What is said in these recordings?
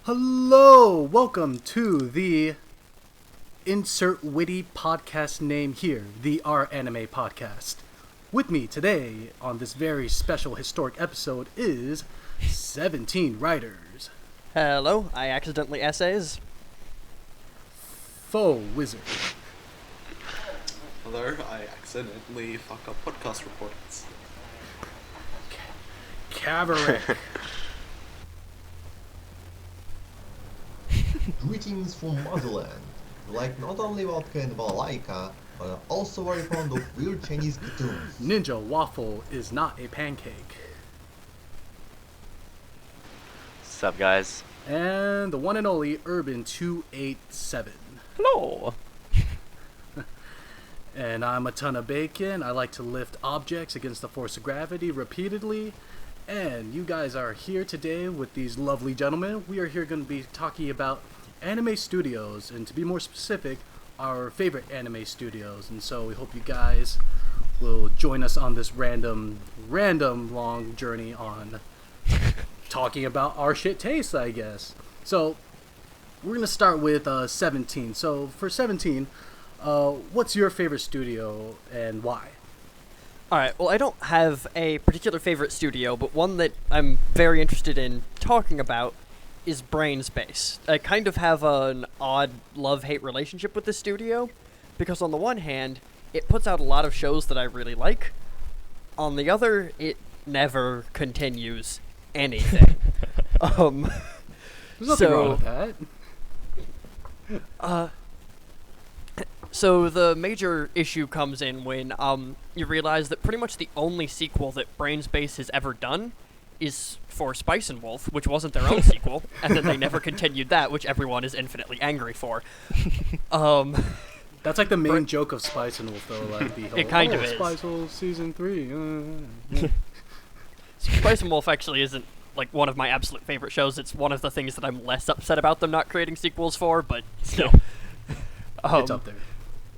Hello, welcome to the insert witty podcast name here, the Our Anime Podcast. With me today on this very special historic episode is 17 writers. Hello, I accidentally essays. Faux Wizard. Hello, I accidentally fuck up podcast reports. Cabaret. Greetings from Motherland. Like not only vodka and balalaika, but are also very fond of weird Chinese cartoons. Ninja Waffle is not a pancake. Sup, guys? And the one and only Urban 287. Hello. And I'm a ton of bacon. I like to lift objects against the force of gravity repeatedly. And you guys are here today with these lovely gentlemen. We are here going to be talking about anime studios, and to be more specific, our favorite anime studios. And so we hope you guys will join us on this random long journey on talking about our shit tastes, I guess. So we're going to start with 17. So for 17, what's your favorite studio and why? Alright, well, I don't have a particular favorite studio, but one that I'm very interested in talking about is Brainspace. I kind of have an odd love-hate relationship with this studio, because on the one hand, it puts out a lot of shows that I really like. On the other, it never continues anything. There's nothing wrong with that. So the major issue comes in when you realize that pretty much the only sequel that Brainspace has ever done is for Spice and Wolf, which wasn't their own sequel, and then they never continued that, which everyone is infinitely angry for. That's like the main joke of Spice and Wolf, though. Like the whole, It kind of is. Spice Wolf season 3. Spice and Wolf actually isn't like one of my absolute favorite shows. It's one of the things that I'm less upset about them not creating sequels for, but still. It's up there.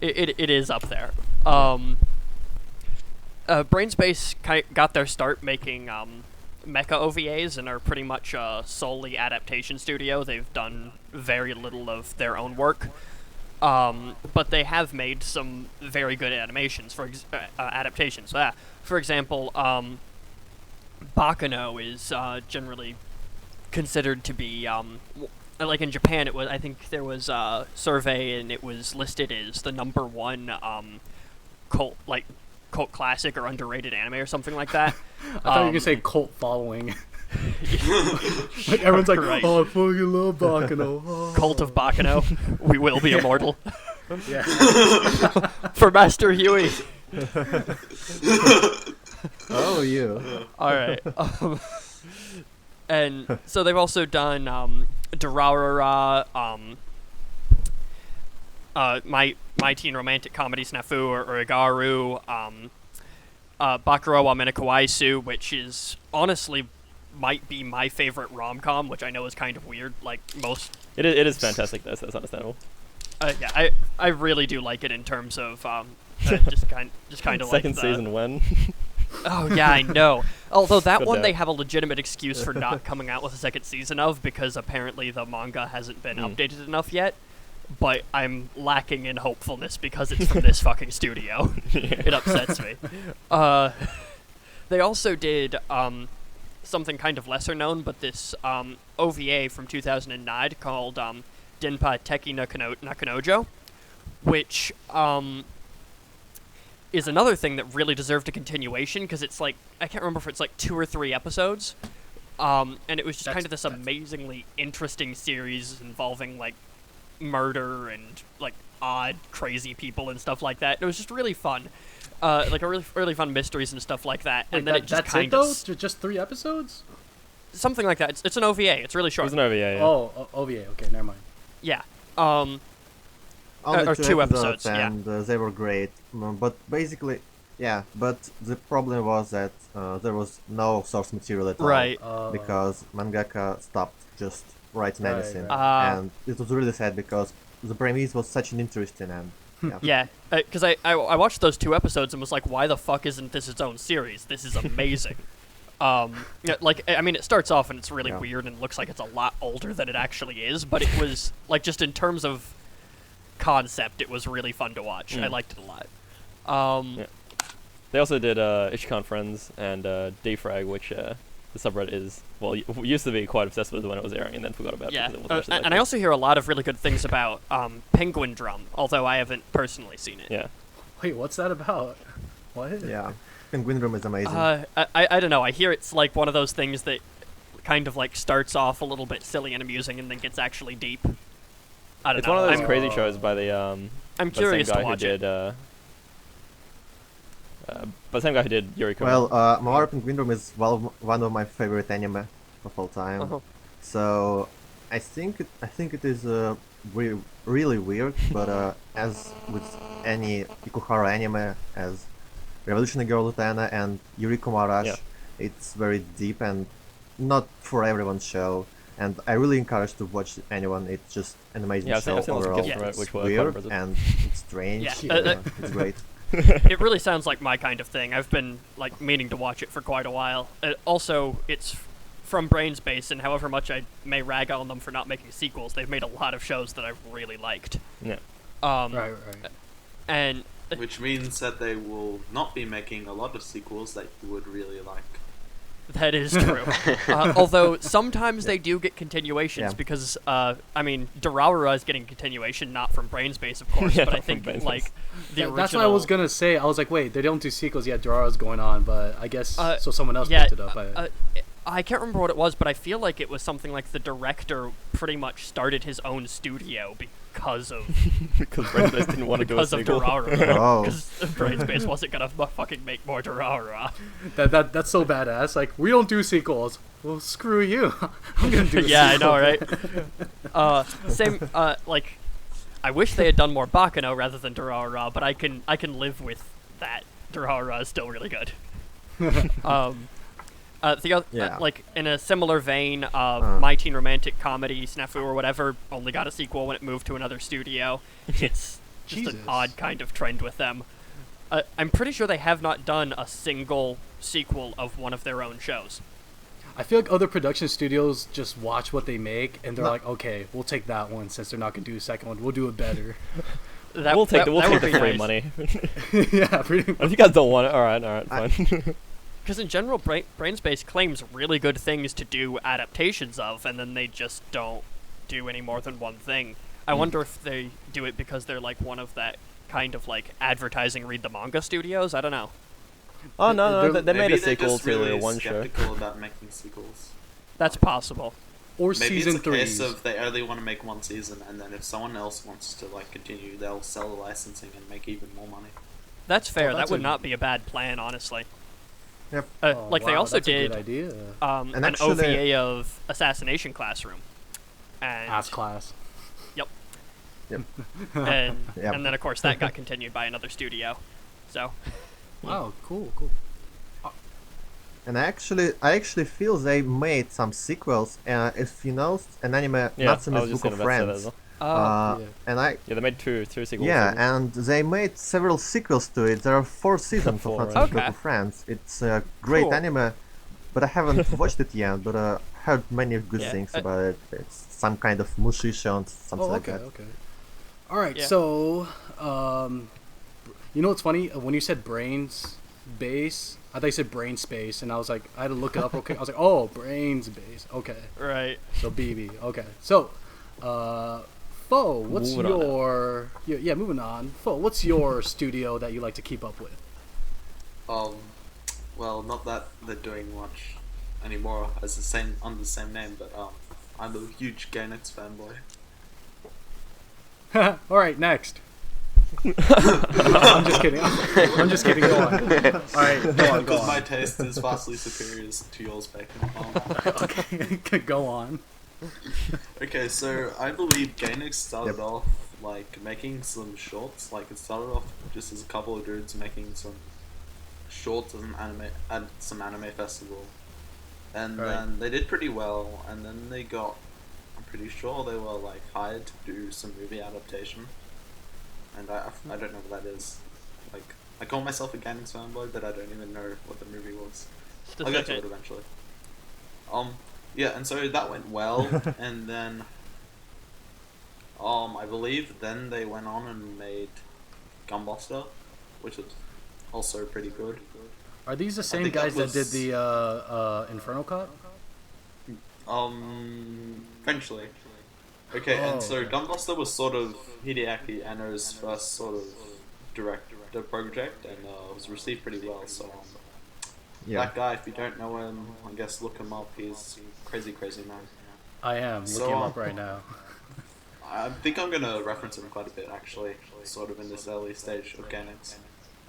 It is up there. Brainspace got their start making mecha OVAs and are pretty much a solely adaptation studio. They've done very little of their own work, but they have made some very good animations for adaptations. For example, Bakano is generally considered to be like in Japan, it was. I think there was a survey, and it was listed as the #1 cult classic or underrated anime or something like that. I thought you were gonna say cult following. Like everyone's like, Right. oh, I fucking love Bakano. Oh. Cult of Bakano, we will be immortal. Yeah. For Master Huey. Oh, you. All right. And so they've also done Durarara, My Teen Romantic Comedy Snafu or Igaru, Bakuro wa Menakawaisu, which is honestly might be my favorite rom-com, which I know is kind of weird, like most. It is fantastic. That's understandable. Yeah, I really do like it in terms of just kind of like second season when. Oh yeah, I know. Although that Good one job. they have a legitimate excuse for not coming out with a second season of, because apparently the manga hasn't been updated enough yet. But I'm lacking in hopefulness because it's from this fucking studio. It upsets me. They also did something kind of lesser known, but this OVA from 2009 called Denpa Teki no Nakanojo, which is another thing that really deserved a continuation, because it's like, I can't remember if it's like 2 or 3 episodes, and it was just kind of this amazingly interesting series involving like murder and like odd, crazy people and stuff like that. It was just really fun, like a really fun mysteries and stuff like that. And then it just that's kind it, though? of Just 3 episodes? something like that. It's an OVA. It's really short. It was an OVA, yeah. Oh, OVA. Okay, never mind. Yeah. Only or 2 episodes, and they were great. But basically, yeah. But the problem was that there was no source material at all. Right. Because mangaka stopped just writing Right, anything, right. and it was really sad because the premise was such an interesting and Yeah, because I watched those 2 episodes and was like, why the fuck isn't this its own series? This is amazing. Yeah, like, I mean, it starts off and it's really Yeah. weird and looks like it's a lot older than it actually is, but it was, like, just in terms of concept, it was really fun to watch. I liked it a lot. Yeah. They also did Ishkan Friends and Dayfrag, which the subreddit is, well, used to be quite obsessed with when it was airing and then forgot about Yeah, it. Because it wasn't actually and I also hear a lot of really good things about Penguin Drum, although I haven't personally seen it. Yeah. Wait, what's that about? What? Yeah, Penguin Room is amazing. I don't know. I hear it's like one of those things that kind of like starts off a little bit silly and amusing and then gets actually deep. I don't It's know. one of those I'm, crazy shows by the I'm by the curious same guy to watch who did by the same guy who did Yuriko. Well, Moara Penguin Room is one of my favorite anime of all time. Uh-huh. So I think it is really weird, but as with any Ikuhara anime, as Revolutionary Girl Utena and Yuriko Marash, Yeah. it's very deep and not for everyone's show. And I really encourage to watch anyone. It's just an amazing Yeah, I've seen- show I've seen lots of overall. clips from it, It's which were quite weird impressive. and it's strange. Yeah. It's great. It really sounds like my kind of thing. I've been like meaning to watch it for quite a while. Also, it's from Brainspace, and however much I may rag on them for not making sequels, they've made a lot of shows that I've really liked. Yeah. Right. And Which means that they will not be making a lot of sequels that you would really like. that is true. Although sometimes they do get continuations Yeah. because, I mean, Durarara is getting continuation, not from Brainspace, of course, Yeah, but I not from think Brainspace. like the original. That's what I was gonna say. I was like, wait, they don't do sequels yet. Durara's going on, but I guess so. Someone else yeah, picked it up. I can't remember what it was, but I feel like it was something like the director pretty much started his own studio because of Because Brainspace didn't want to do a because of sequel. Durarara. Oh. Because Brainspace wasn't gonna fucking make more Durarara. That's so badass. Like, we don't do sequels. Well, screw you. I'm gonna do. A Yeah, I sequel. know, right? Same. Like, I wish they had done more Bakano rather than Durarara, but I can live with that. Durarara is still really good. The other, Yeah. like in a similar vein, My Teen Romantic Comedy, Snafu or whatever, only got a sequel when it moved to another studio. It's just Jesus. an odd kind of trend with them. I'm pretty sure they have not done a single sequel of one of their own shows. I feel like other production studios just watch what they make and they're like, okay, we'll take that one since they're not gonna do a second one. We'll do it better. We'll take the would free be nice. money. Yeah, pretty much. If you guys don't want it, alright, fine. Because in general, Brainspace claims really good things to do adaptations of, and then they just don't do any more than one thing. I wonder if they do it because they're like one of that kind of like advertising read the manga studios. I don't know. Oh no, they made Maybe a they're sequel just to really the one show. skeptical about making sequels. That's possible. Or Maybe season it's a 3. case of they only want to make one season, and then if someone else wants to like continue, they'll sell the licensing and make even more money. That's fair. that's that would a- not be a bad plan, honestly. Yep. Like they also that's a good did idea. an And actually- OVA of Assassination Classroom, and Ass class. and, Yep. and then of course that got continued by another studio. So Wow, cool. And I actually feel they made some sequels. If you know an anime, Yeah, I Natsume's was just Book of saying about that Friends. as well. Yeah. And I Yeah, they made two sequels. yeah, series. and they made several sequels to it. There are 4 seasons Four, of right. Natsume's Book Okay. of Friends. It's a great Cool. anime, but I haven't watched it yet. But heard many good Yeah, things about it. It's some kind of mushisha and something Oh, like okay, that. okay. All right, Yeah. so you know what's funny? When you said brains base, I thought you said brain space, and I was like, I had to look it up real quick. I was like, oh, brains base. Okay, right. so BB. Okay, so Fo, what's Moving on now. yeah, moving on. Fo, what's your studio that you like to keep up with? Well, not that they're doing much anymore as under the same name, but I'm a huge Gainax fanboy. All right, next. I'm just kidding. I'm just kidding. Go on. All right, go on. Go Because my on. taste is vastly superior to yours, Bacon. Okay, go on. Okay, so I believe Gainax started Yep. off like making some shorts. Like it started off just as a couple of dudes making some shorts at some anime festival, and Right. then they did pretty well. And then they got, I'm pretty sure they were like hired to do some movie adaptation. And I don't know what that is. Like I call myself a Gainax fanboy, but I don't even know what the movie was. Just a I'll get to second. it eventually. Yeah, and so that went well, and then, I believe then they went on and made Gunbuster, which was also pretty good. Are these the same think that guys that did was- the Inferno Cop? Eventually. Okay, and so okay. Gunbuster was sort of Hideaki Anno's first sort of director project, and was received pretty well. So Yeah. that guy, if you don't know him, I guess look him up. He's crazy, crazy man. I am So, looking him up right now. I think I'm gonna reference him quite a bit, actually, sort of in this early stage of Gainax.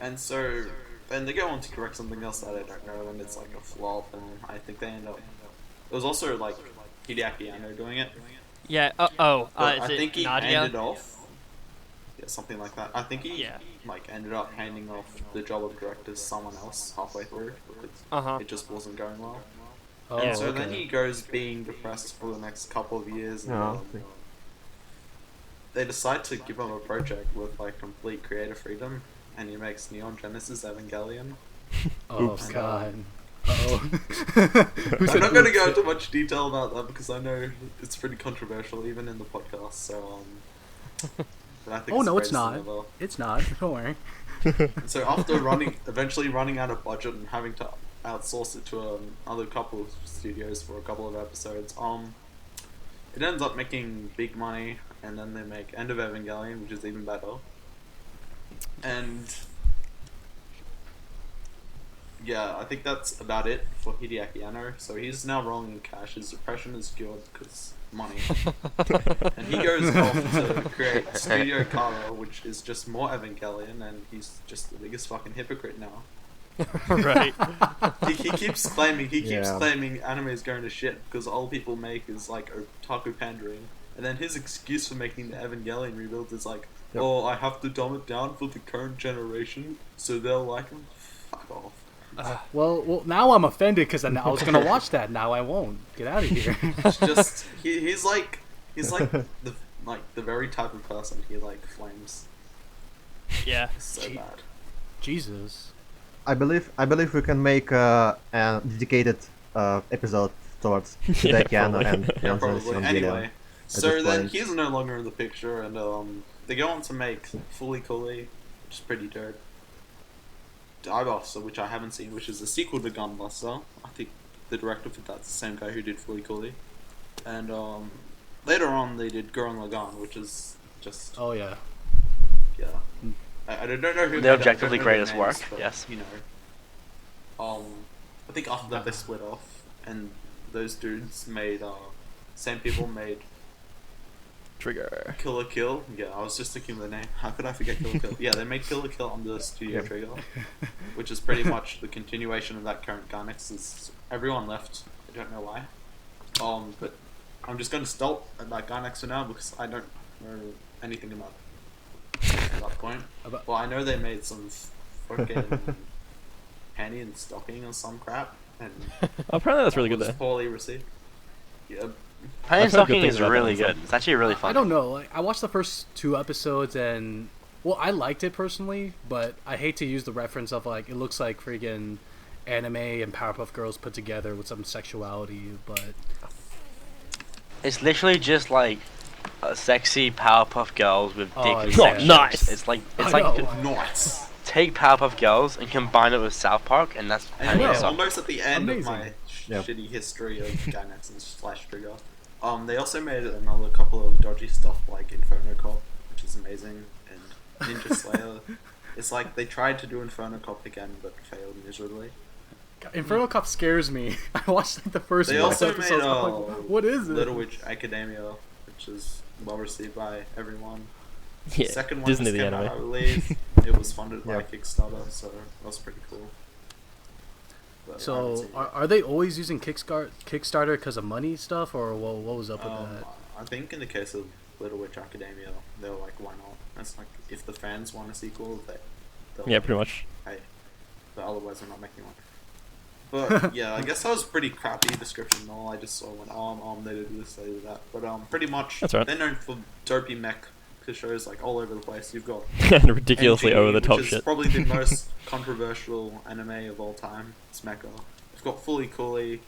And so then they go on to correct something else that I don't know, and it's like a flop, and I think they end up. It was also like Hideaki Anno doing it. Yeah. But Is I think it he Nadia? handed off. Yeah, something like that. I think he Yeah. like ended up handing off the job of director to someone else halfway through. It just wasn't going well. Oh, Yeah. So okay. then he goes being depressed for the next couple of years. And, No. they decide to give him a project with like complete creative freedom, and he makes Neon Genesis Evangelion. Oh Oops. god. Uh-oh. Who I'm said not going to oops? go into much detail about that because I know it's pretty controversial, even in the podcast. So, but I think Oh it's no, the it's greatest not. thing ever. It's not. Don't worry. So after eventually running out of budget and having to outsource it to other couple of studios for a couple of episodes, it ends up making big money, and then they make End of Evangelion, which is even better. And yeah, I think that's about it for Hideaki Anno. So he's now rolling in cash. His depression is cured because money. And he goes off to create Studio Kara, which is just more Evangelion, and he's just the biggest fucking hypocrite now. Right. He keeps claiming Yeah. anime is going to shit because all people make is like otaku pandering, and then his excuse for making the Evangelion rebuild is like, Yep. oh, I have to dumb it down for the current generation so they'll like him. Fuck off. Well, now I'm offended because I was gonna watch that. Now I won't. Get out of here. It's just he's like the very type of person he like flames. Yeah. It's so Gee. bad. Jesus. I believe we can make a dedicated episode towards Yeah, Hideaki Anno probably. and Yeah, Neon Genesis probably. Evangelion. Anyway, so this then point. he's no longer in the picture, and they go on to make Fully Cooley, which is pretty dope. Divebuster, which I haven't seen, which is a sequel to Gunbuster. I think the director for that's the same guy who did Fully Cooley. And later on, they did Gurren Lagann, which is just Oh yeah. yeah. I don't know who. The made it, I objectively don't know their greatest names, work, but, yes. You know. I think after that they split off, and those dudes made same people made Trigger. Kill la Kill. Yeah, I was just thinking of the name. How could I forget Kill la Kill? Yeah, they made Kill la Kill under Studio Yep. Trigger, which is pretty much the continuation of that current Gainax. Is everyone left? I don't know why. But I'm just going to stop about Gainax for now because I don't know anything about at that point. About- Well, I know they made some fucking panty and stocking or some crap, and Apparently that's really good was there. poorly received. Yeah, Penny I've heard good Stocking things is about that really one, so- good. It's actually really fun. I don't know. Like, I watched the first 2 episodes and well, I liked it personally, but I hate to use the reference of like it looks like freaking anime and Powerpuff Girls put together with some sexuality, but It's literally just like sexy Powerpuff Girls with Oh, dick and yeah. sex Oh, nice. jokes. It's like I know. nice. take Powerpuff Girls and combine it with South Park, and that's And Penny know. yeah, Stocking. almost at the end Amazing. of my Yep. shitty history of Gainax and Slash Trigger. They also made another couple of dodgy stuff like Inferno Cop, which is amazing, and Ninja Slayer. It's like they tried to do Inferno Cop again, but failed miserably. Inferno Cop scares me. I watched like the first They 5 also episodes. made I'm like, what is it? Little Witch Academia, which is well received by everyone. Yeah, Second one Disney just the came out, I anime. believe. It was funded by Yep. Kickstarter, so that was pretty cool. But I haven't So seen it. are they always using Kickstarter because of money stuff, or what was up with that? I think in the case of Little Witch Academia, they were like, why not? It's like, if the fans want a sequel, they'll Yeah, pretty much. pay. But otherwise, they're not making one. But yeah, I guess that was a pretty crappy description and all. I just saw when they did this, they did that. But pretty much, That's right. they're known for dopey mech shows like all over the place. You've got And ridiculously NG, over the top which is shit. probably the most controversial anime of all time. It's mecha. they've got Fully Cooley,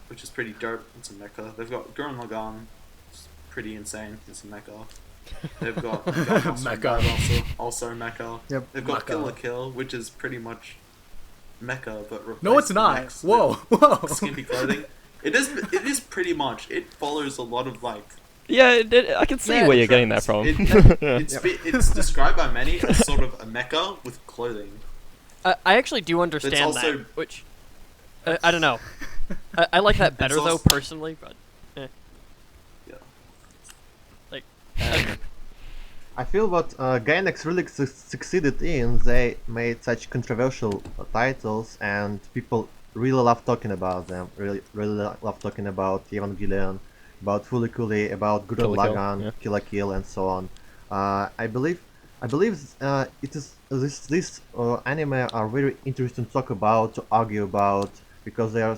which is pretty dope. It's a mecha. They've got Gurren Lagann, which is pretty insane. It's a mecha. They've got Mecha. also mecha. Yep. They've got Mecha. Kill la Kill, which is pretty much mecha, but replaced No, it's not. mechs Whoa, with whoa. skimpy clothing. It is pretty much. It follows a lot of like. Yeah, I can see Yeah, where you're getting that from. It's described by many as sort of a mecha with clothing. I actually do understand also- that, which I don't know. I like that better also- though, personally, but Yeah. like I feel what Gainax really succeeded in, they made such controversial titles, and people really love talking about them. Really love talking about Evangelion, about Fully Cooley, about Gurren Kill la Kill, Lagann, yeah. Kill la Kill, and so on. I believe it is this anime are very interesting to talk about, to argue about, because they are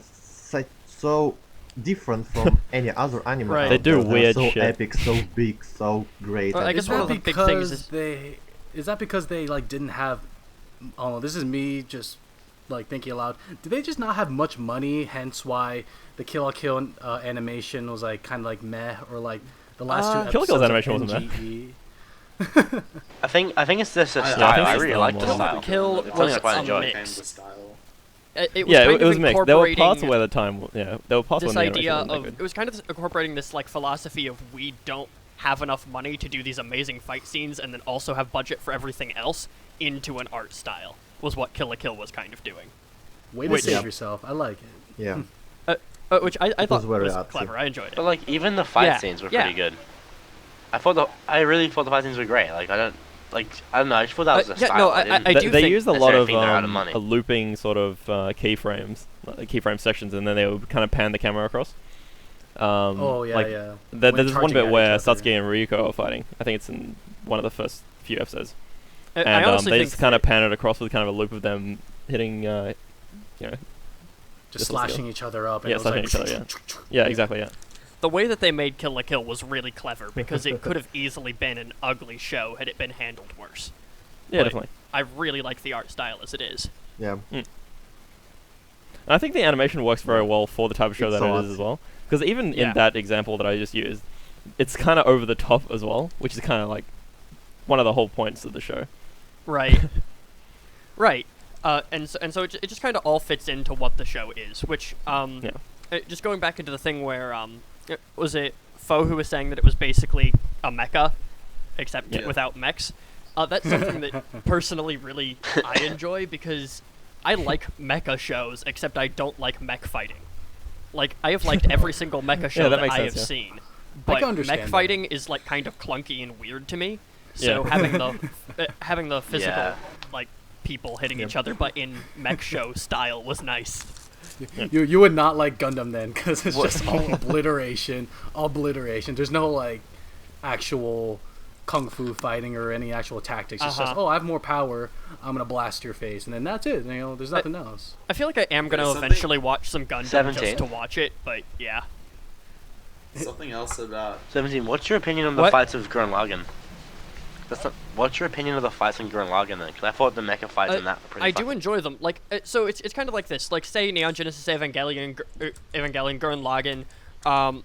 so different from any other anime. Right. out They do there. They're weird so shit. epic, so big, so great. Well, I and guess Is one that of the big things because is is that because they like didn't have? Oh, this is me just like thinking aloud. Did they just not have much money? Hence why the Kill la Kill animation was like kind of like meh, or like the last two Kill la episodes Kill's of animation wasn't meh. NGE. I think it's just a I style. think I it's really the like the more- style. Kill It's something was I quite a enjoy. mix. Became the style. It was Yeah, kind it of was mixed. There were parts incorporating where the time, there were parts this where the idea animation of wasn't that it was kind of incorporating this like philosophy of we don't have enough money to do these amazing fight scenes and then also have budget for everything else into an art style was what Kill la Kill was kind of doing. Way to Which- save yourself. I like it. yeah. Which I thought very was artsy. clever. I enjoyed it. But like even the fight Yeah, scenes were yeah. pretty good. I really thought the fight scenes were great. Like I don't know. I just thought that was the yeah, style. no, didn't- I do They think used a lot necessarily of think they're out of money. a looping sort of keyframes, like keyframe sections, and then they would kind of pan the camera across. Oh yeah, like, yeah. There's When one charging bit at where each other. Satsuki and Ryuko are fighting. I think it's in one of the first few episodes. I And honestly they think just kind of pan it across with kind of a loop of them hitting, Just Just slashing each other up. And Yeah, it was like, slashing each other, yeah, exactly, yeah. the way that they made Kill la Kill was really clever because it could have easily been an ugly show had it been handled worse. Yeah, But definitely. I really like the art style as it is. Yeah. And I think the animation works very well for the type of show It's that so it is as well. Because even Yeah. in that example that I just used, it's kind of over the top as well, which is kind of like one of the whole points of the show. Right. Right. And so it just kind of all fits into what the show is, which Yeah. just going back into the thing where was it Foe who was saying that it was basically a mecha, except Yeah. without mechs. That's something that personally really I enjoy because I like mecha shows, except I don't like mech fighting. Like I have liked every single mecha show that that makes I sense, have yeah. seen, I but can understand mech that. fighting is like kind of clunky and weird to me. So Yeah. having the physical Yeah. like people hitting each other, but in mech show style was nice. You would not like Gundam then, because it's What? just all obliteration. There's no like actual kung fu fighting or any actual tactics. It's just Uh-huh. I have more power. I'm gonna blast your face, and then that's it. You know, there's nothing else. I feel like I am gonna There's something- eventually watch some Gundam 17. just to watch it, but yeah. Something else about 17. What's your opinion on the What? fights of Gurren Lagann? What's your opinion of the fights in Gurren Lagann then? Because I thought the mecha fights in that were pretty I do fucking- enjoy them. Like, so it's kind of like this. Like, say Neon Genesis Evangelion, Gurren Lagann.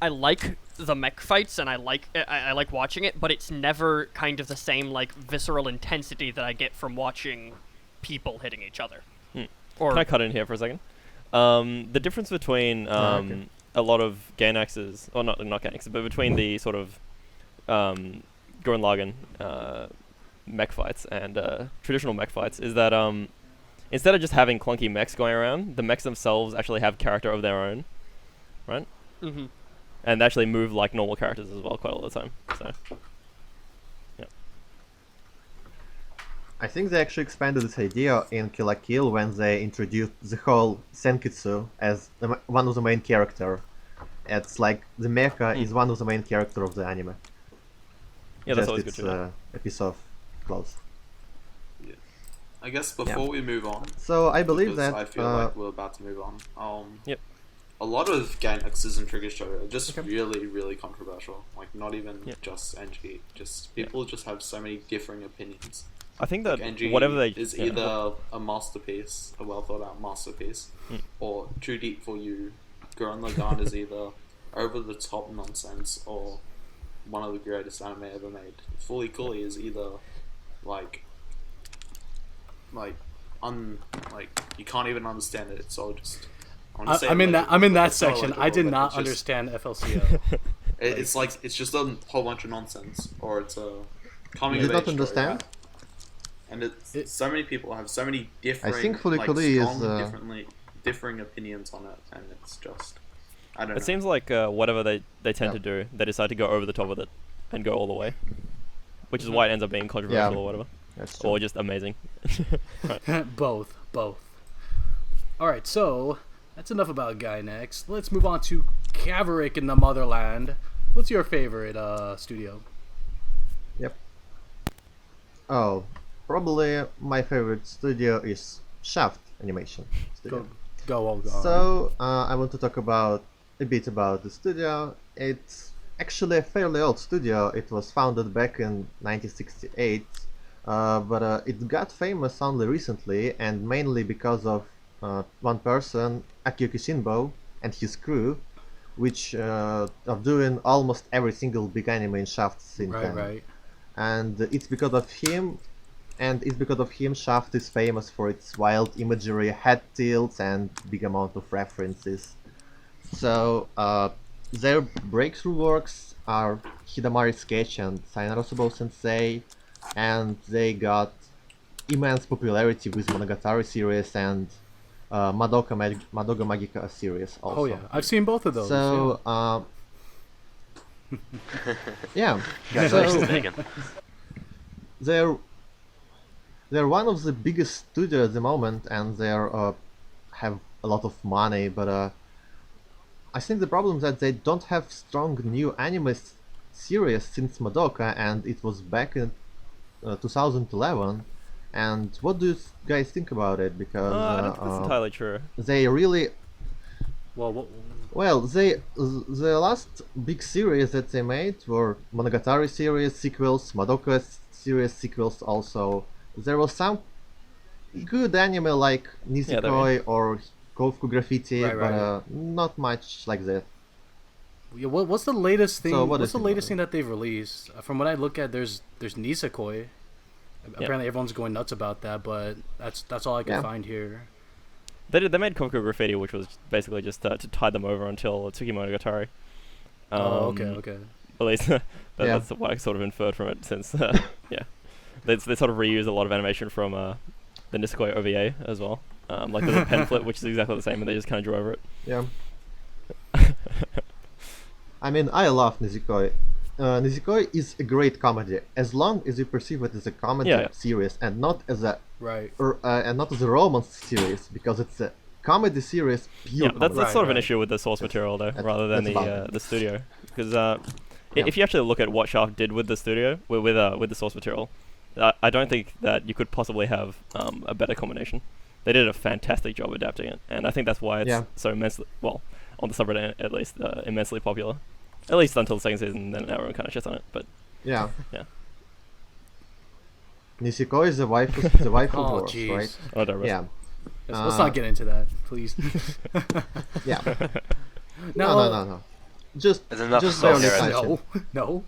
I like the mech fights and I like watching it, but it's never kind of the same like visceral intensity that I get from watching people hitting each other. Or Can I cut in here for a second? The difference between okay. a lot of Gainaxes, or not Gainaxes, but between the sort of Gurren Lagann mech fights and traditional mech fights is that instead of just having clunky mechs going around, the mechs themselves actually have character of their own, right? hmm And they actually move like normal characters as well quite all the time. So I think they actually expanded this idea in Kill la Kill when they introduced the whole Senkitsu as one of the main character. It's like the mecha is one of the main character of the anime. yeah, that's Just always good it's to know. a piece of clothes. I guess before we move on, So I believe because that I feel like we're about to move on. Yep. A lot of Gainaxes and Trigger Show are just really, really controversial. Like not even Yep. just NG. Just people just have so many differing opinions. I think that NG whatever they is yeah, either a masterpiece, a well thought out masterpiece, or too deep for you. Gurren Lagann is either over the top nonsense or one of the greatest anime ever made. Fully Cooley is either like like you can't even understand it. It's all just. I'm in that section. I did not understand FLCL. It's just a whole bunch of nonsense, or it's a coming You of did age not understand? story, right? And so many people have so many different, I think Fully like, Cooley is, strong, differing opinions on it, and it's just I don't know. It seems like whatever they tend Yeah. to do, they decide to go over the top with it and go all the way, which is why it ends up being controversial Yeah. or whatever, That's true. or just amazing. Both. Alright, so that's enough about Gainax. Let's move on to Caverick in the Motherland. What's your favorite studio? Yep. Oh, probably my favorite studio is Shaft Animation Studio. Go on. So I want to talk a bit about the studio. It's actually a fairly old studio. It was founded back in 1968, but it got famous only recently, and mainly because of one person, Akiyuki Shinbo, and his crew, which are doing almost every single big anime in Shaft since then. Right. And it's because of him, Shaft is famous for its wild imagery, head tilts, and big amount of references. So their breakthrough works are Hidamari Sketch and Sayonara Sensei, and they got immense popularity with Monogatari series and Madoka Magica series also. Oh yeah, I've seen both of those. So yeah. Congratulations, So, Megan. they're one of the biggest studios at the moment, and they have a lot of money. But I think the problem is that they don't have strong new anime series since Madoka, and it was back in 2011. And what do you guys think about it? Because I don't think that's entirely true. they really Well, the last big series that they made were Monogatari series sequels, Madoka series sequels also. There was some good anime like Nisekoi or Kofuku Graffiti, Right. but not much like that. yeah, what's the latest thing? So what what's is the it, latest Mother? thing that they've released? From what I look at, there's Nisekoi. Apparently, everyone's going nuts about that, but that's all I can Yeah. find here. They made Kofuku Graffiti, which was basically just to tide them over until Tsukimonogatari. Okay. At least that's what I sort of inferred from it, since they sort of reuse a lot of animation from the Nisekoi OVA as well. Like there's a pen flip, which is exactly the same, and they just kind of drew over it. Yeah. I mean, I love Nisekoi. Nisekoi is a great comedy as long as you perceive it as a comedy series and not as a romance series, because it's a comedy series. Pure That's comedy. sort of an issue with the source material though, rather than the studio, because if you actually look at what Shaft did with the studio with the source material, I don't think that you could possibly have a better combination. They did a fantastic job adapting it, and I think that's why it's so immensely, well, on the subreddit at least, immensely popular. At least until the second season, then everyone kind of shits on it. But yeah. Yeah. Nisekoi is the waifu Oh, dwarf, jeez. right? oh, don't rest. Yeah. Let's not get into that, please. Yeah. No. No. Just There's enough just salt barely here, touch it. No.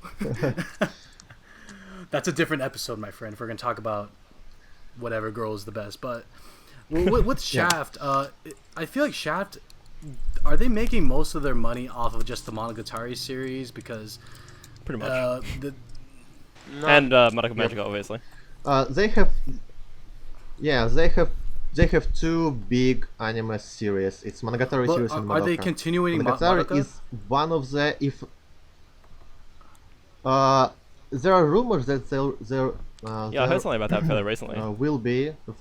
That's a different episode, my friend. If we're gonna talk about whatever girl is the best, but with Shaft, I feel like Shaft. Are they making most of their money off of just the Monogatari series? Because Pretty much. No. And Madoka Magica, obviously. They have two big anime series. It's Monogatari but series and Madoka. are they continuing Monogatari Madoka? is one of the there are rumors that I heard something about that fairly recently. will be the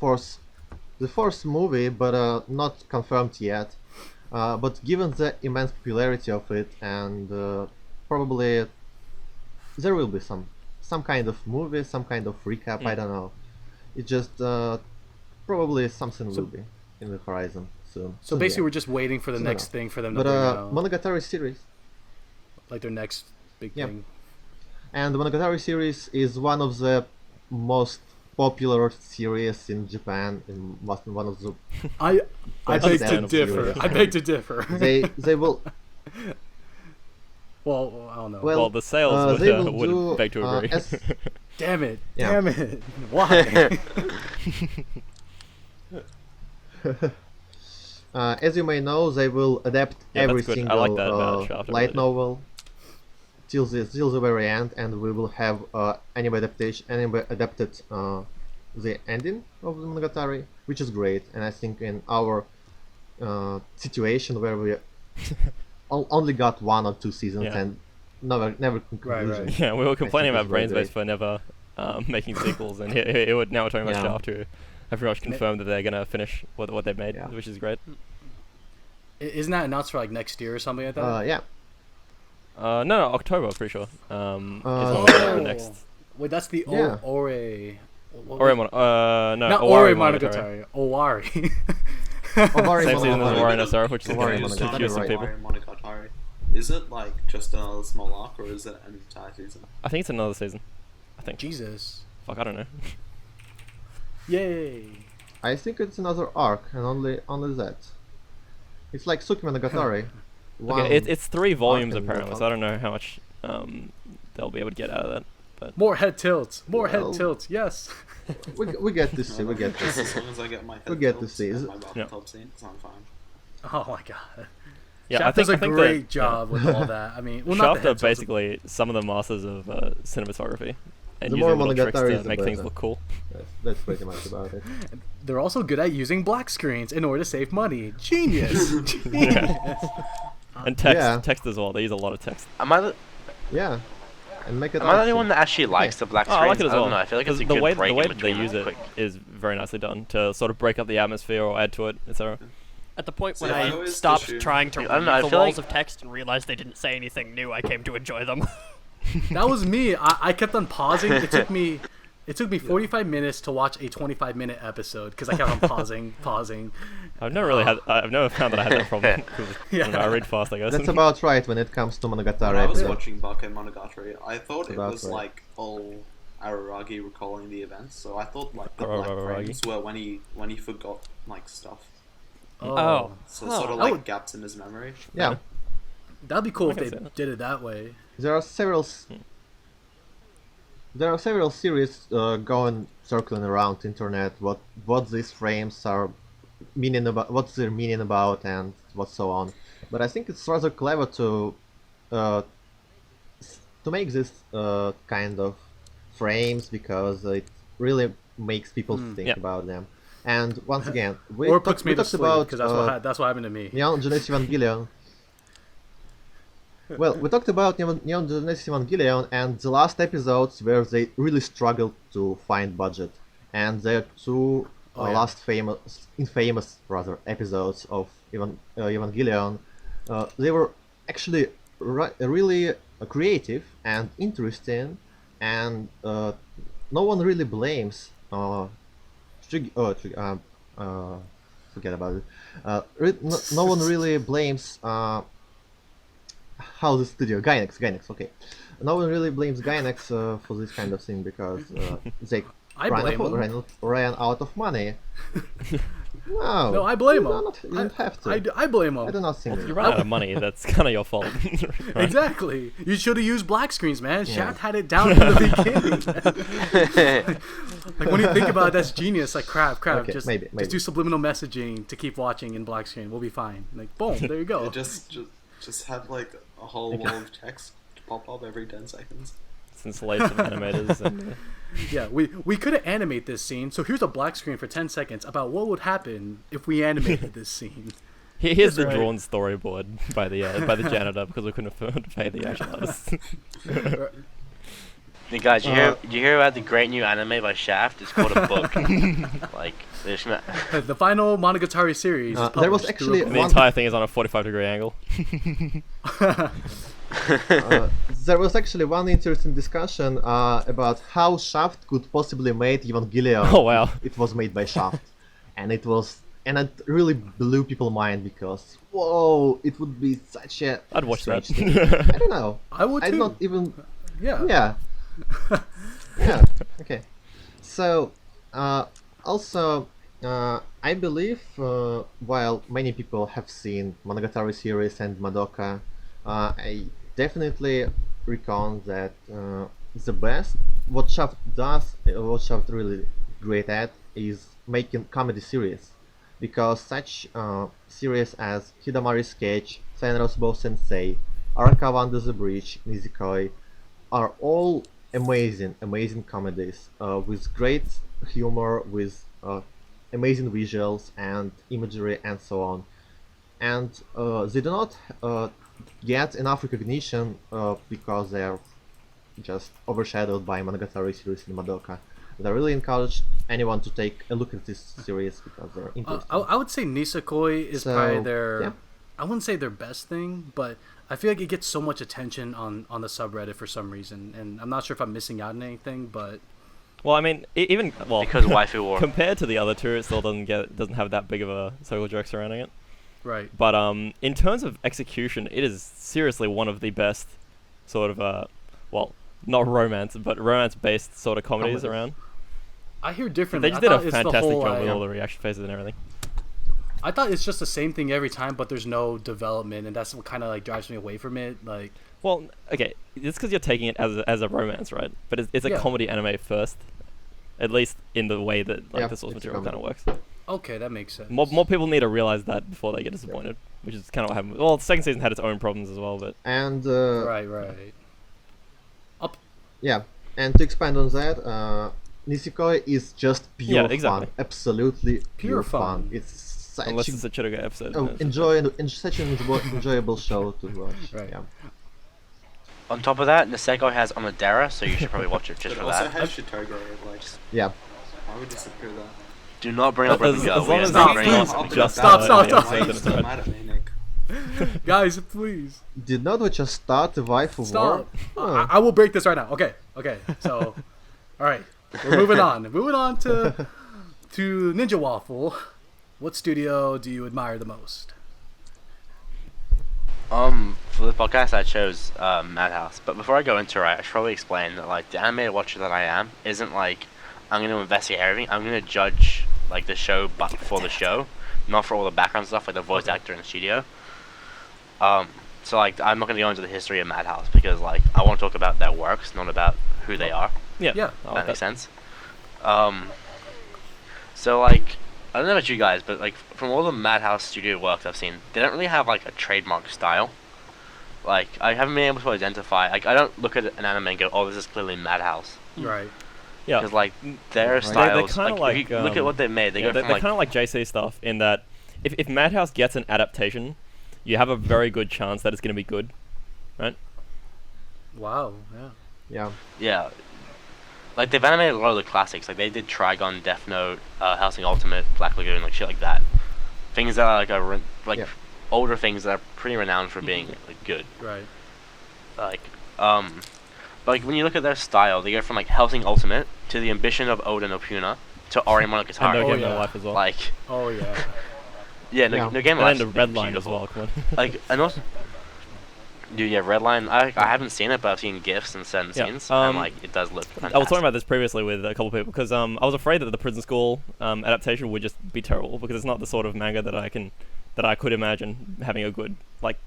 fourth movie, but not confirmed yet. But given the immense popularity of it, and probably there will be some kind of movie, some kind of recap. I don't know. It just probably something will be in the horizon soon. So basically, we're just waiting for the So next no. thing for them to But bring out, Monogatari series, like their next big Yeah. thing. and the Monogatari series is one of the most popular series in Japan, in one of the I beg to Understandable. differ. I beg to differ. they will Well, I don't know. well, Well, the sales they will would do, beg to agree. Damn it! Yeah. Damn it! Why? As you may know, they will adapt Yeah, every that's good. I single like that about Shaft, I light really do. novel till the very end, and we will have anime adapted the ending of the Monogatari, which is great. And I think in our situation where we only got 1 or 2 seasons Yeah. and never conclusion. right. Yeah, we were complaining think about it's very Brainspace for never making sequels, and now we're talking about Yeah. Shaft, who have pretty much confirmed that they're gonna finish what they've made, Yeah. which is great. Isn't that announced for like next year or something like that? Yeah. No, October, I'm pretty sure. Is when Oh. we're getting the next. Wait, that's the Yeah. Ore. No, Not Owari Ore Monogatari. Monogatari. Owari. Owari Same season as Monogatari. Owari no Sora, which is Owari gonna Monogatari, confuse some right. people. Monogatari. Is it like just another small arc, or is it an entire season? I think it's another season. I think. Jesus. Fuck, I don't know. Yay. I think it's another arc, and only that. It's like Suki Monogatari. Okay, it's 3 volumes and apparently, one so I don't know how much they'll be able to get out of that. More head tilts. More Well- head tilts. Yes. we get to see. We get to As see. long as I get my head We'll get to tilts see. and Is my Yeah. top scenes, I'm fine. Oh my god. Yeah, Shaft does a great job with all that. I mean, well, not the Shaft head are tilts, basically some of the masters of cinematography, and The using more little tricks Monogatari to is the make things better. look cool. That's pretty much about it. They're also good at using black screens in order to save money. Genius. Genius. And text, Yeah. text as well. They use a lot of text. Am I the, Yeah, and make it. am I the only artsy. one that actually likes the black Oh, screens? I like it as well. don't know. I feel like it's a 'cause good break the way in that they between use it quick. is very nicely done to sort of break up the atmosphere or add to it, etc. At the point when See, I I always stopped assume- trying to I read don't know, I the feel walls like- of text and realized they didn't say anything new, I came to enjoy them. That was me. I kept on pausing. It took me 45 minutes to watch a 25-minute episode because I kept on pausing. I've never found that I had that problem. 'Cause, I don't know, I read fast, I guess. That's about right when it comes to Monogatari. When I was episodes. watching Buck and Monogatari, I thought it About was right. like all Araragi recalling the events. So I thought like the Araragi. black frames were when he forgot like stuff. Oh. So Huh. sort of I like would- gaps in his memory. Yeah, That'd be cool I if can they see that. did it that way. there are several. There are several series going circling around internet. What these frames are meaning about, what's their meaning about, and what so on. But I think it's rather clever to make this kind of frames because it really makes people think Yeah. about them. And once again, Or it puts me to talked sleep about because that's what happened to me. Neon Genesis Evangelion. Well, we talked about Neon Genesis Evangelion and the last episodes where they really struggled to find budget, and their two Oh, yeah. last infamous episodes of Evangelion, they were actually really creative and interesting, and no one really blames. Forget about it. No one really blames. How the studio Gainax, okay. No one really blames Gainax for this kind of thing because they I blame them. ran out of money. No, No, I blame you them. You don't have to. I blame them. I do not think You that. run out of money, that's kind of your fault. Right? Exactly. You should have used black screens, man. Yeah. Shaft had it down from the beginning. Like when you think about it, that's genius. Like crap. Okay, just maybe. do subliminal messaging to keep watching in black screen. We'll be fine. Like boom, there you go. It just had like a whole wall of text to pop up every 10 seconds. Since late some animators and Yeah, we could animate this scene. So here's a black screen for 10 seconds about what would happen if we animated this scene. here's the Right. drawn storyboard by the janitor because we couldn't afford to pay the action artists. Hey guys, you hear about the great new anime by Shaft? It's called a book. Like, there's not. The final Monogatari series. Is There was published actually through a The one- entire thing is on a 45-degree angle. There was actually one interesting discussion about how Shaft could possibly make Evangelion. Oh wow. It was made by Shaft, and it really blew people's mind because whoa, it would be such a. I'd watch that. strange thing. I don't know. I would I'm too. not even. Yeah. Yeah. Yeah. Okay. So Uh, also, I believe while many people have seen Monogatari series and Madoka, I definitely reckon that the best what Shaft does, what Shaft really great at, is making comedy series, because such series as Hidamari Sketch, Senros Bow Sensei, Arakawa Under the Bridge, Nizikoi are all amazing comedies with great humor, with amazing visuals and imagery and so on. And they do not get enough recognition because they are just overshadowed by Monogatari series and Madoka. But I really encourage anyone to take a look at this series because they're interesting. I would say Nisekoi is So, probably their. yeah. I wouldn't say their best thing, but I feel like it gets so much attention on the subreddit for some reason, and I'm not sure if I'm missing out on anything, but Well, I mean, even well, Because waifu war. compared to the other two, it still doesn't have that big of a social joke surrounding it. right. But in terms of execution, it is seriously one of the best sort of well, not romance, but romance-based sort of comedies Comedies. around. I hear differently. They just I did a thought it's the fantastic whole, job with uh, all the reaction faces and everything. I thought it's just the same thing every time, but there's no development, and that's what kind of like drives me away from it. Like, Well, okay, it's because you're taking it as a romance, right? But it's a Yeah. comedy anime first, at least in the way that like Yeah, the source it's a material kind of comedy. works. okay, that makes sense. More people need to realize that before they get disappointed, which is kind of what happened. Well, the second season had its own problems as well, but And Right. yeah, and to expand on that, Nisekoi is just pure Yeah, exactly. fun, absolutely Pure pure fun. fun. It's such unless it's a Chiruga episode. oh, that's such an enjoyable show to watch. Right. Yeah. On top of that, Niseko has Onodera, so you should probably watch it just It for also that. has Shitoge. Like, Yeah. why would you disagree with that? Do not bring up As- Rebecca. as long We as are Stop, not bringing please. up Just Stop, stop, yeah, stop. Why are you that's so right. mad at me, Nick? Guys, please Did not we just start the waifu war? stop. Huh. I will break this right now. Okay. So, all right, we're moving on. Moving on to Ninja Waffle. What studio do you admire the most? For the podcast, I chose Madhouse. But before I go into it, I should probably explain that like the animated watcher that I am isn't like I'm gonna investigate everything. I'm gonna judge like the show, but for the show, not for all the background stuff like the voice actor in the studio. So like I'm not gonna go into the history of Madhouse because like I want to talk about their works, not about who they are. Yeah, Yeah, I If like that makes that. sense. So like I don't know about you guys, but like from all the Madhouse studio works I've seen, they don't really have like a trademark style. Like I haven't been able to identify. Like I don't look at an anime and go, "Oh, this is clearly Madhouse," right. Yeah, because like their Right. styles. kinda Like, if you like, look at what they made. They yeah, go they're from like kind of like JC stuff in that if Madhouse gets an adaptation, you have a very good chance that it's going to be good, right? Wow. Yeah. Yeah. yeah, like they've animated a lot of the classics. Like they did Trigon, Death Note, Hellsing Ultimate, Black Lagoon, like shit like that. Things that are like Yeah. older things that are pretty renowned for being like good. Right. Like but like when you look at their style, they go from like Hellsing Ultimate to the Ambition of Oda no Puna to Ori And No Guitar. Oh, Game No yeah. Life as well. Like Oh yeah. yeah, Yeah. no game and Life's then the Red Line as beautiful. well. Come on. Like and also dude, yeah, Redline. I haven't seen it, but I've seen gifs and certain Yeah, scenes, um, and like it does look fantastic. I was talking about this previously with a couple of people because I was afraid that the Prison School adaptation would just be terrible because it's not the sort of manga that I could imagine having a good like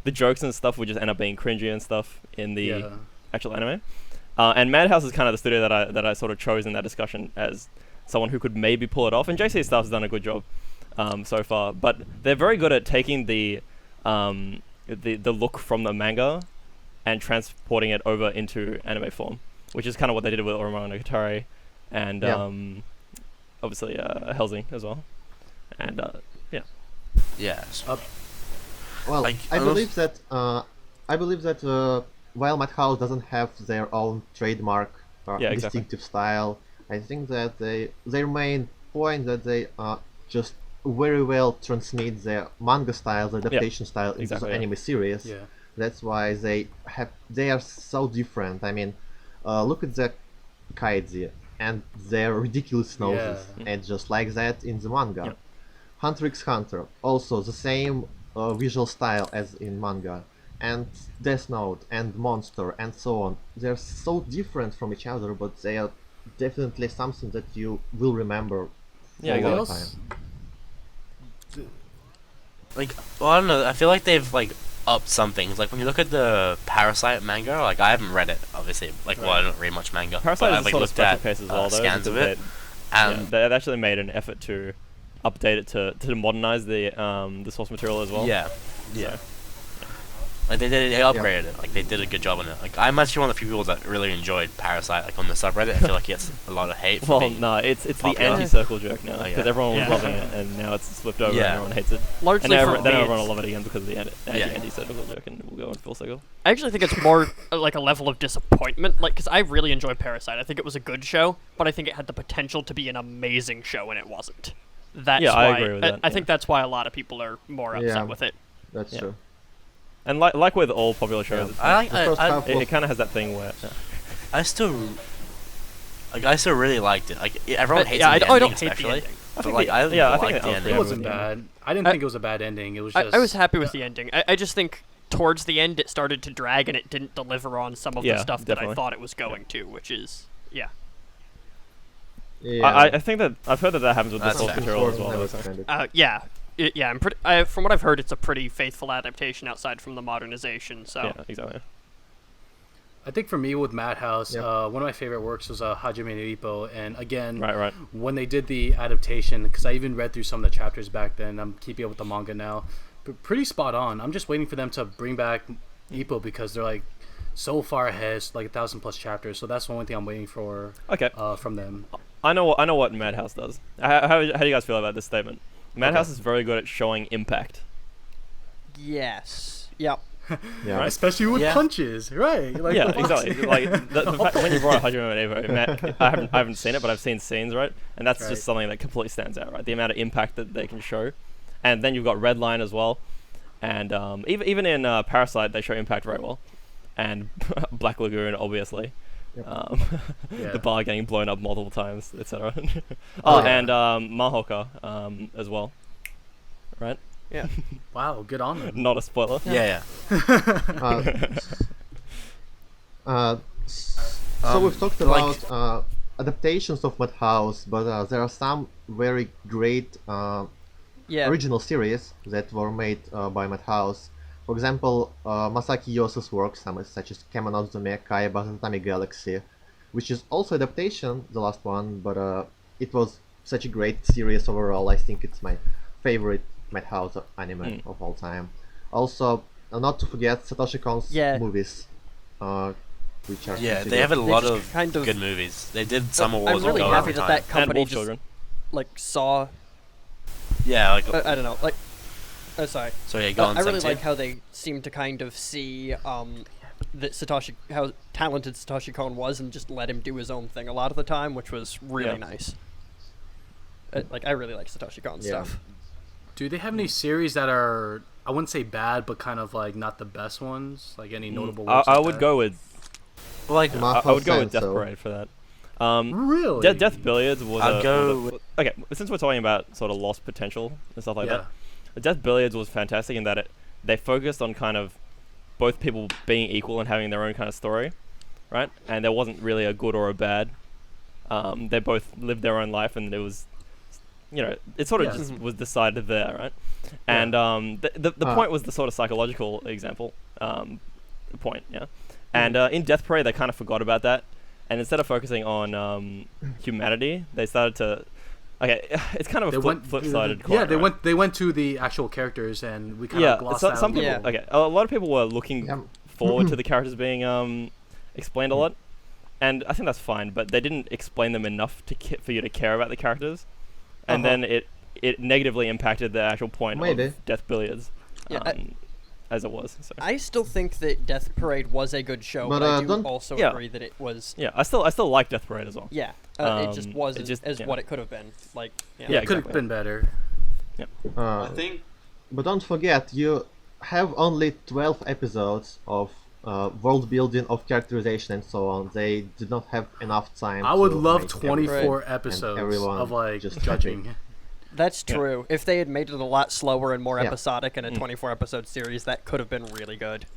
the jokes and stuff would just end up being cringy and stuff in the Yeah. actual anime. And Madhouse is kind of the studio that I sort of chose in that discussion as someone who could maybe pull it off. And JC Staff has done a good job so far, but they're very good at taking the look from the manga and transporting it over into anime form, which is kind of what they did with Oromo no Katari and Yeah. obviously Hellsing as well. And yeah. Well, Like, I unless- believe that while Madhouse doesn't have their own trademark Yeah, exactly. distinctive style, I think that their main point that they just very well transmit their manga style, the adaptation style into exactly, the yeah. anime series. Yeah. That's why they are so different. I mean, look at the kaiji and their ridiculous noses, Yeah. and just like that in the manga. Yeah. Hunter x Hunter, also the same visual style as in manga, and Death Note and Monster and so on. They're so different from each other, but they are definitely something that you will remember Yeah, for a long exactly. time. Like, well, I don't know. I feel like they've like upped some things. Like when you look at the Parasite manga, like I haven't read it, obviously. Like, well, I don't read much manga. Parasite but is I've a like sort of looked special at case as well, though. scans of because it, yeah, and they actually made an effort to update it to modernize the source material as well. yeah, yeah. So, Like they upgraded it. Like they did a good job on it. Like I'm actually one of the few people that really enjoyed Parasite. Like on the subreddit, I feel like it gets a lot of hate. For well, being no, it's the popular. anti-circle jerk now Oh, because yeah. everyone was Yeah. loving it, and now it's flipped over Yeah. and everyone hates it. Largely And then, for then me, everyone will it's- love it again because of the Yeah. anti-circle jerk, and we'll go in full circle. I actually think it's more like a level of disappointment, like because I really enjoyed Parasite. I think it was a good show, but I think it had the potential to be an amazing show, and it wasn't. That's Yeah, I why agree with that, I think yeah. that's why a lot of people are more upset Yeah. with it. That's Yeah. true. And like with all popular shows, Yeah. it's I like. The first half it kind of has that thing where I still really liked it. Like everyone hates yeah, the I ending, don't hate the especially. ending. But think like the- I yeah, I think liked it the was ending. It Yeah, wasn't with the bad. I didn't think it was a bad ending. It was just. I was happy with the ending. I just think towards the end it started to drag, and it didn't deliver on some of the Yeah, stuff that I definitely. thought it was going to, which is Yeah. I think that I've heard that happens with the That's source fair. material as well. Never So. extended. yeah. I'm pretty. From what I've heard, it's a pretty faithful adaptation outside from the modernization. So Yeah, exactly. I think for me with Madhouse, Yep. One of my favorite works was Hajime no Ippo, and again, Right. when they did the adaptation, because I even read through some of the chapters back then. I'm keeping up with the manga now, but pretty spot on. I'm just waiting for them to bring back Ippo because they're like so far ahead, it's like 1,000+ chapters. So that's the only thing I'm waiting for Okay. from them. I know what Madhouse does. How do you guys feel about this statement? Madhouse is very good at showing impact. yes, yep. Yeah. Right. Especially with Yeah. punches, right? Like Yeah, the boxing. exactly. Like the fact when you brought up Hajime no Ippo, I haven't seen it, but I've seen scenes, right? And that's Right. just something that completely stands out, right? The amount of impact that they can show, and then you've got Redline as well, and even in Parasite they show impact very well, and Black Lagoon obviously. Yep. Yeah. The bar getting blown up multiple times, etc. Oh, yeah. and Mahoka as well, right? Wow, good on them. Not a spoiler. Yeah. Uh, so we've talked like- about adaptations of Madhouse, but there are some very great Yeah. original series that were made by Madhouse. For example, Masaki Yuasa's works, such as Kemonotsume, Kaiba, Tatami Galaxy, which is also adaptation, the last one, but it was such a great series overall. I think it's my favorite Madhouse anime of all time. Also, not to forget Satoshi Kon's Yeah. movies, which are Yeah, considered- they have a lot just of kind of- good movies. They did Summer Wars I'm really and Go happy Every that Time. that And company Wolf just Children. like saw. Yeah, like I don't know, like. Oh, sorry. so yeah, go on. I really 17. like how they seem to kind of see that how talented Satoshi Kon was, and just let him do his own thing a lot of the time, which was really Yeah. nice. Like I really like Satoshi Kon Yeah. stuff. Do they have any series that are, I wouldn't say bad, but kind of like not the best ones? Like any notable works? I like would that? go with like I would go with Death Senso. Parade for that. Really? Death Billiards was I'd go was okay, since we're talking about sort of lost potential and stuff like Yeah. that. Death Billiards was fantastic in that they focused on kind of both people being equal and having their own kind of story, right? And there wasn't really a good or a bad. They both lived their own life, and it was, it sort of Yeah. just was decided there, right? And the point was the sort of psychological example point, yeah. And in Death Parade, they kind of forgot about that, and instead of focusing on humanity, they started to. Okay, it's kind of a flip-sided coin. Yeah, they right? went to the actual characters, and we kind Yeah, of glossed so, that. some a people. little. Yeah. Okay, a lot of people were looking Yeah. forward to the characters being explained a lot, and I think that's fine. But they didn't explain them enough for you to care about the characters, and then it negatively impacted the actual point Maybe. of Death Billiards, Yeah, as it was. So. I still think that Death Parade was a good show, But, but I do don't- also Yeah. agree that it was. Yeah, I still like Death Parade as well. Yeah, it just It wasn't just- as yeah. what it could have been. Like, Yeah, Could have exactly. been better. I think But don't forget, you have only 12 episodes of world building, of characterization, and so on. They did not have enough time. I would to love make 24 everything. episodes everyone of like just judging. That's Yeah. true. If they had made it a lot slower and more Yeah. episodic in a 24-episode series, that could have been really good.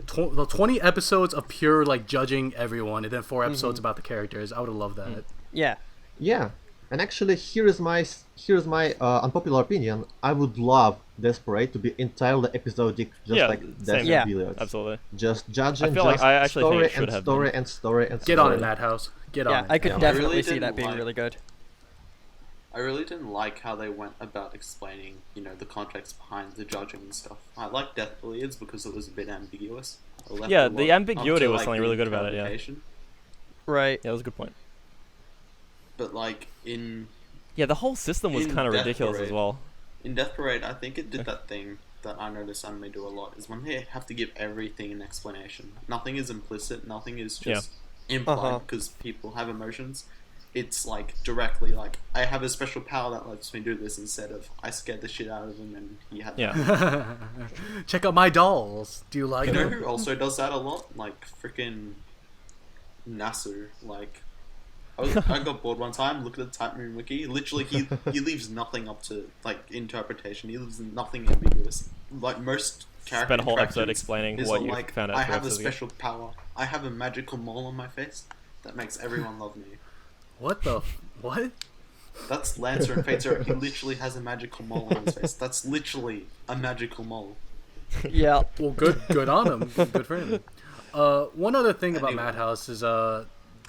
The 20 episodes of pure like judging everyone, and then 4 episodes about the characters. I would have loved that. Yeah. Yeah, and actually, here's my unpopular opinion. I would love Desperate to be entirely episodic, just Yeah, like same here. Billiards. Absolutely. Just I judging, feel like just I actually think story it should and have story been. and story and Get on it, story. Madhouse. Get Yeah, on it. I could Yeah. definitely really see didn't that being like- really good. I really didn't like how they went about explaining, the context behind the judging and stuff. I liked Death Billiards because it was a bit ambiguous. It left Yeah, a the lot ambiguity up to, was like, something the really good about it, yeah. interpretation. Right. Yeah, that was a good point. But like in Yeah, the whole system was In kind of Death ridiculous as Parade. well. Death Parade, I think it did that thing that I notice anime do a lot, is when they have to give everything an explanation. Nothing is implicit, nothing is just implied Uh-huh. because people have emotions. It's like directly like, I have a special power that lets me do this, instead of I scared the shit out of him and he had Yeah. Check out my dolls. Do you like You know them? who also does that a lot? Like freaking Nasu. Like I got bored one time, look at the Type Moon wiki. Literally, he leaves nothing up to like interpretation. He leaves nothing ambiguous. Like most character Spent a whole episode interactions explaining is what on, you like, found out I three have a episodes ago. special power. I have a magical mole on my face that makes everyone love me. What the? What? That's Lancer and Fate Zero. He literally has a magical mole on his face. That's literally a magical mole. Yeah. Well, good on him. Good for him. One other thing about Anyway. Madhouse is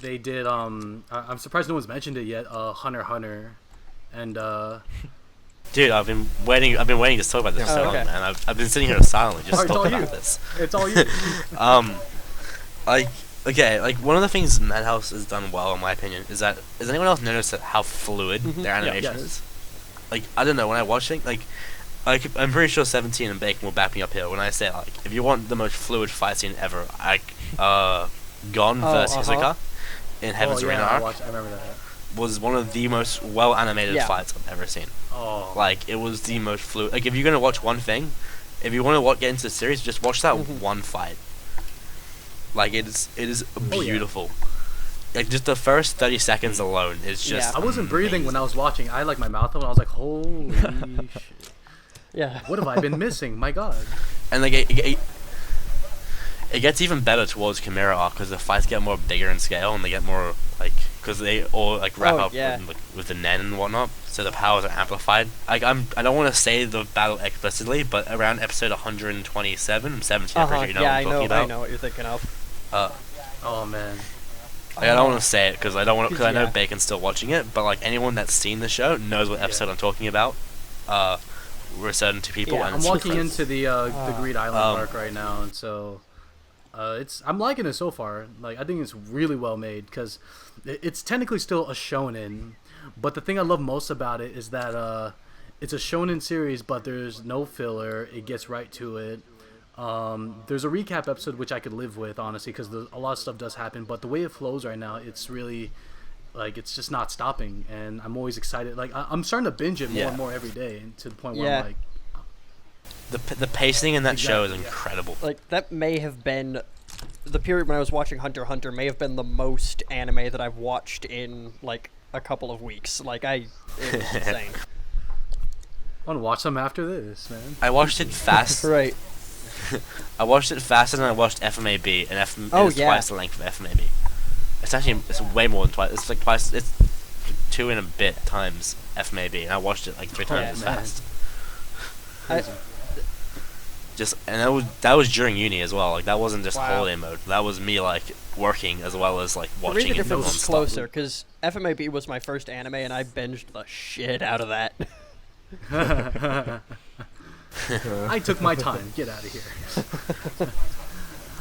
they did I'm surprised no one's mentioned it yet. Hunter x Hunter, and Dude, I've been waiting to talk about this Oh, so long, okay. man. I've been sitting here silently just Alright, it's all talking you. about this. it's all you. Like one of the things Madhouse has done well, in my opinion, is that has anyone else noticed that how fluid their animation Yes. is? Like, I don't know, when I watch it, like I'm pretty sure 17 and Bacon will back me up here when I say, like, if you want the most fluid fight scene ever, Gon versus uh-huh. Hisoka in Heaven's Oh, Arena yeah, arc I remember that. was one of the most well animated Yeah. fights I've ever seen. Oh, Like, it was the most fluid. Like, if you're gonna watch one thing, if you want to get into the series, just watch that one fight. Like, it is Oh, yeah. beautiful. Like, just the first 30 seconds alone is just. I wasn't breathing when I was amazing. watching. I had like my mouth open. I was like, holy shit. Yeah. What have I been missing? My God. And like it gets even better towards Chimera arc because the fights get more bigger in scale and they get more like because they all like wrap Oh, up yeah. with the Nen and whatnot, so the powers are amplified. Like I don't want to say the battle explicitly, but around episode 127, 17, I'm pretty sure you know Yeah, what I I'm know. talking about. I know what you're thinking of. Oh man. Like, I don't want to say it because I don't want because I know Yeah. Bacon's still watching it, but like anyone that's seen the show knows what episode I'm talking about. We're certain to people, Yeah, and I'm it's walking just- into the Greed Island Um, arc right now, and so I'm liking it so far. Like I think it's really well made because it's technically still a shonen, but the thing I love most about it is that it's a shonen series, but there's no filler. It gets right to it. There's a recap episode which I could live with, honestly, because a lot of stuff does happen. But the way it flows right now, it's really like it's just not stopping, and I'm always excited. Like I'm starting to binge it more Yeah. and more every day, to the point where Yeah. I'm like, the pacing in that show is Exactly, yeah. incredible. Like that may have been the period when I was watching Hunter x Hunter may have been the most anime that I've watched in like a couple of weeks. Like it was insane. I want to watch some after this, man. I watched it fast. Right. I watched it faster than I watched FMAB, and Oh, is yeah. twice the length of FMAB. It's way more than twice. It's like twice. It's 2 and a bit times FMAB, and I watched it like 3 times Yeah, as man. fast. I, Just and that was during uni as well. Like that wasn't just Wow. holiday mode. That was me like working as well as like for me, watching the it difference is non-stop. closer because FMAB was my first anime, and I binged the shit out of that. I took my time. Get out of here.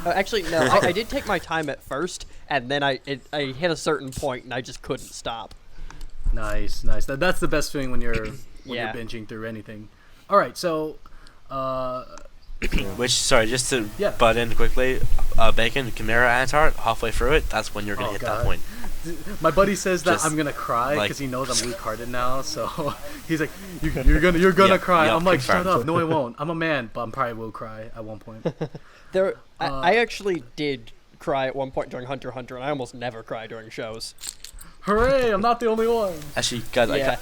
Actually, no, I did take my time at first, and then I hit a certain point, and I just couldn't stop. Nice. That's the best feeling when you're Yeah. binging through anything. All right, so Which sorry, just to Yeah. butt in quickly, Bacon Chimera Antar halfway through it. That's when you're gonna Oh, hit God. that point. my buddy says that Just, I'm gonna cry like- because he knows I'm weak-hearted now. So he's like, "You're gonna Yep, cry." yep, I'm like, confirmed. "Shut up! No, I won't. I'm a man, but I probably will cry at one point." I actually did cry at one point during Hunter x Hunter, and I almost never cry during shows. Hooray! I'm not the only one. Actually, guys, Yeah.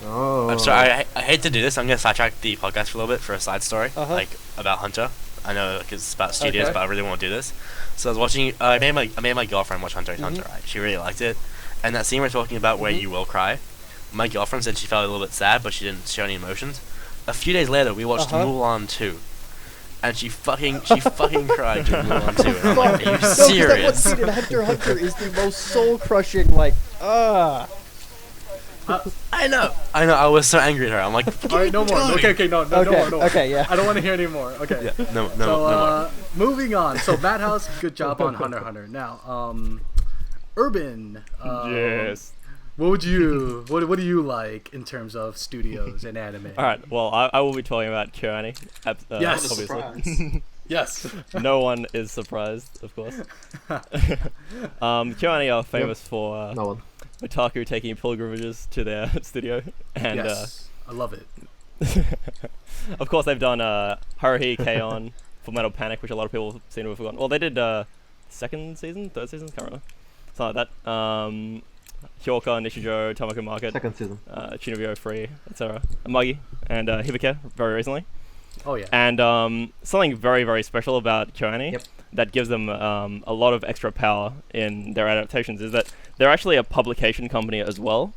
Oh. I'm sorry. I hate to do this. I'm gonna sidetrack the podcast for a little bit for a side story, Uh-huh. like about Hunter. I know like, it's about studios, Okay. but I really want to do this. So I was watching. I made my girlfriend watch Hunter x Hunter. Right? She really liked it, And that scene we're talking about where you will cry, my girlfriend said she felt a little bit sad, but she didn't show any emotions. A few days later, we watched Mulan 2. And she fucking cried during Mulan 2. And I'm like, are you serious? That one scene in Hunter x Hunter is the most soul-crushing, like, I know. I was so angry at her. I'm like, All right, no more. Okay, no more. Okay, yeah. I don't want to hear any more. Okay. Yeah, no So, more. moving on. So, Madhouse, good job on Hunter x Hunter. Now, Urban. Yes. What do you like in terms of studios and anime? All right. Well, I will be talking about KyoAni. Yes. Obviously. Yes. No one is surprised, of course. KyoAni are famous for No one. otaku taking pilgrimages to their studio, and Yes. I love it. of course they've done Haruhi K-On! For Metal Panic, which a lot of people seem to have forgotten. Well, they did third season, can't remember. Something like that. Hyoka, Nishijo, Tamako Market, Second season. Chinobyo Free, etc. Muggy, and Hibike very recently. Oh yeah. And something very, very special about KyoAni Yep. that gives them a lot of extra power in their adaptations is that they're actually a publication company as well.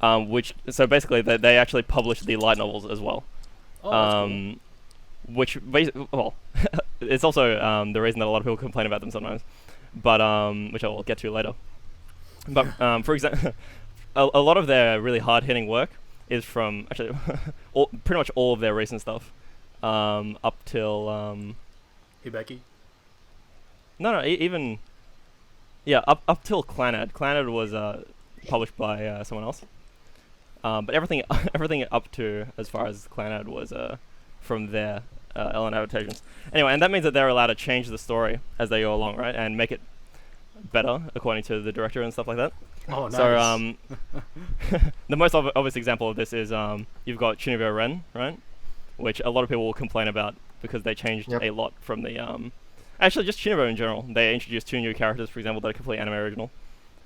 So basically they actually publish the light novels as well. Oh, that's cool. Which it's also the reason that a lot of people complain about them sometimes, but which I will get to later. But for example, a lot of their really hard-hitting work is from actually pretty much all of their recent stuff, up till Hibeki. even up till Clannad. Clannad was published by someone else, but everything up to as far as Clannad was from their Ellen adaptations. Anyway, and that means that they're allowed to change the story as they go along, right, and make it better according to the director and stuff like that. Oh, nice. So the most obvious example of this is you've got Chinibyo Ren, right, which a lot of people will complain about because they changed a lot from the actually just Chinibyo in general. They introduced 2 new characters, for example, that are completely anime original,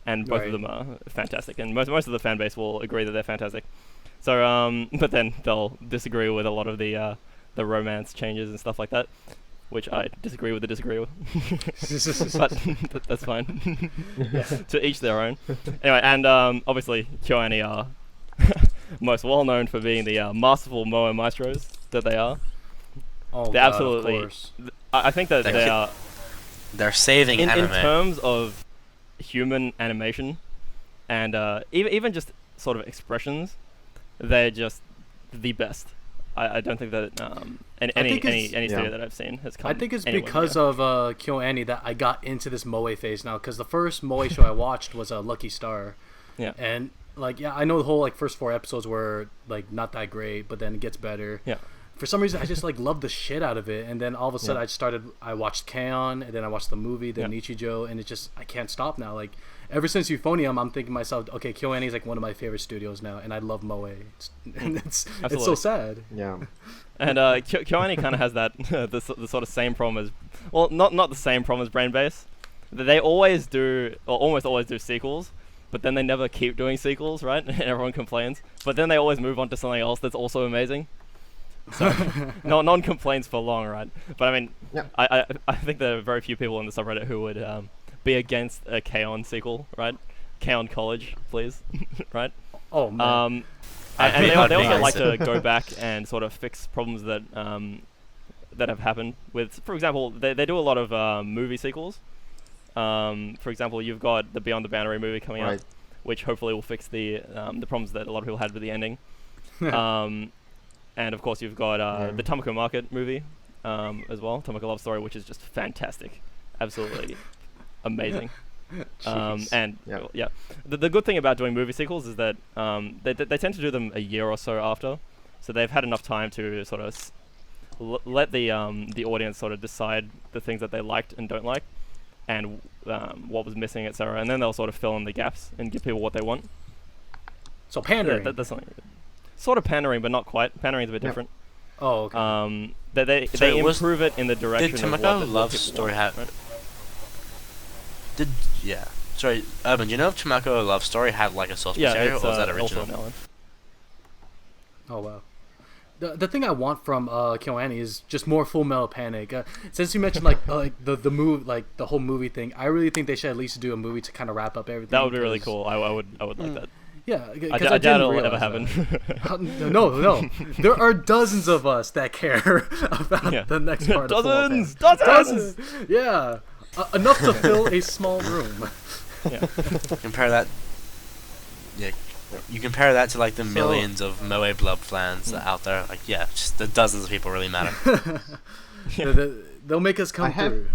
and both of them are fantastic, and most of the fan base will agree that they're fantastic. So but then they'll disagree with a lot of the romance changes and stuff like that, which I disagree with. But that's fine. To each their own. Anyway, and obviously KyoAni are most well known for being the masterful moe maestros that they are. Oh, they're God, absolutely. of course. I think that they are. They're saving In anime. terms of human animation, and even just sort of expressions, they're just the best. I don't think that any studio that I've seen has come. I think it's anywhere because near. of KyoAni that I got into this moe phase now. Because the first moe show I watched was Lucky Star. Yeah. And I know the whole first 4 episodes were not that great, but then it gets better. Yeah. For some reason, I just loved the shit out of it, and then all of a sudden, I watched K-On!, and then I watched the movie, then Nichijou, and I can't stop now. Ever since Euphonium, I'm thinking to myself, okay, KyoAni is one of my favorite studios now, and I love moe. It's so sad. Yeah. And KyoAni kind of has that the sort of same problem as, well, not the same problem as Brain Base. They always do, or almost always do sequels, but then they never keep doing sequels, right? And everyone complains. But then they always move on to something else that's also amazing. So no one complains for long, right? But I mean, I think there are very few people in the subreddit who would be against a K-On! Sequel, right? K-On! College, please, right? Oh man. And they also like to go back and sort of fix problems that that have happened with, for example, they do a lot of movie sequels. For example, you've got the Beyond the Boundary movie coming out, which hopefully will fix the problems that a lot of people had with the ending. And of course, you've got the Tamako Market movie as well, Tamako Love Story, which is just fantastic, absolutely amazing. And the good thing about doing movie sequels is that they tend to do them a year or so after, so they've had enough time to sort of let the audience sort of decide the things that they liked and don't like, and what was missing, etc. And then they'll sort of fill in the gaps and give people what they want. So pandering. Yeah, that's something. Sort of pandering, but not quite. Pandering's a bit different. Oh, okay. They improve it in the direction Did of what Tamako the Love people Story want, have? right? Sorry, Urban. Do you know if Tamako Love Story had a source material, it's or was that also original? an Ellen. Oh wow. The thing I want from KyoAni is just more Full Metal Panic. Since you mentioned like the move, like the whole movie thing, I really think they should at least do a movie to kind of wrap up everything. That would be really cool. I would like that. Yeah, I I doubt it'll ever happen. No, there are dozens of us that care about the next part. Dozens. Yeah, enough to fill a small room. Yeah. Compare that. Yeah, you compare that to like the millions of Moe Blood fans that are out there. Like, yeah, just the dozens of people really matter. They'll make us come through.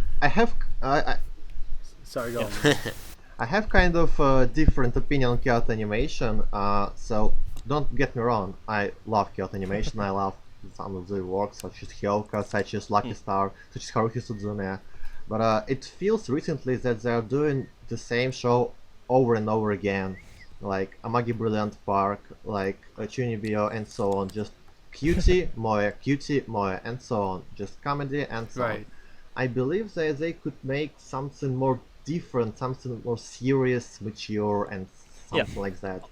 Sorry, go on. I have kind of a different opinion on Kyoto Animation. So don't get me wrong. I love Kyoto Animation. I love some of the works such as Hyoka, such as Lucky Star, such as Haruhi Suzume. But it feels recently that they're doing the same show over and over again, like Amagi Brilliant Park, like Chunibyo, and so on. Just cutie moe, and so on. Just comedy and so on. I believe that they could make something more different, something more serious, mature, and something like that.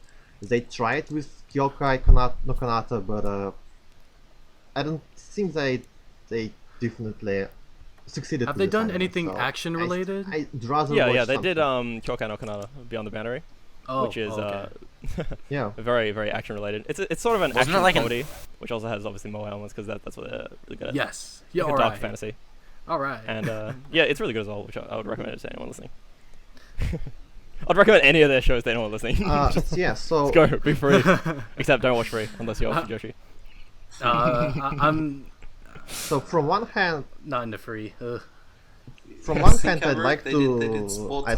They tried with Kyokai no Kanata, but I don't think they definitely succeeded. Have they done anything action related? I'd rather Yeah, they something. did Kyokai no Kanata Beyond the Boundary, which is yeah, very, very action related. It's sort of an Wasn't action it like comedy, which also has obviously Moe elements because that's what they're really good at. Yes. Like a dark fantasy. All right. And yeah, it's really good as well, which I would recommend it to anyone listening. I'd recommend any of their shows to anyone listening. Yeah, so let's go, be free. Except don't watch free unless you're Fujoshi. I'm So from one hand, not into free. I'd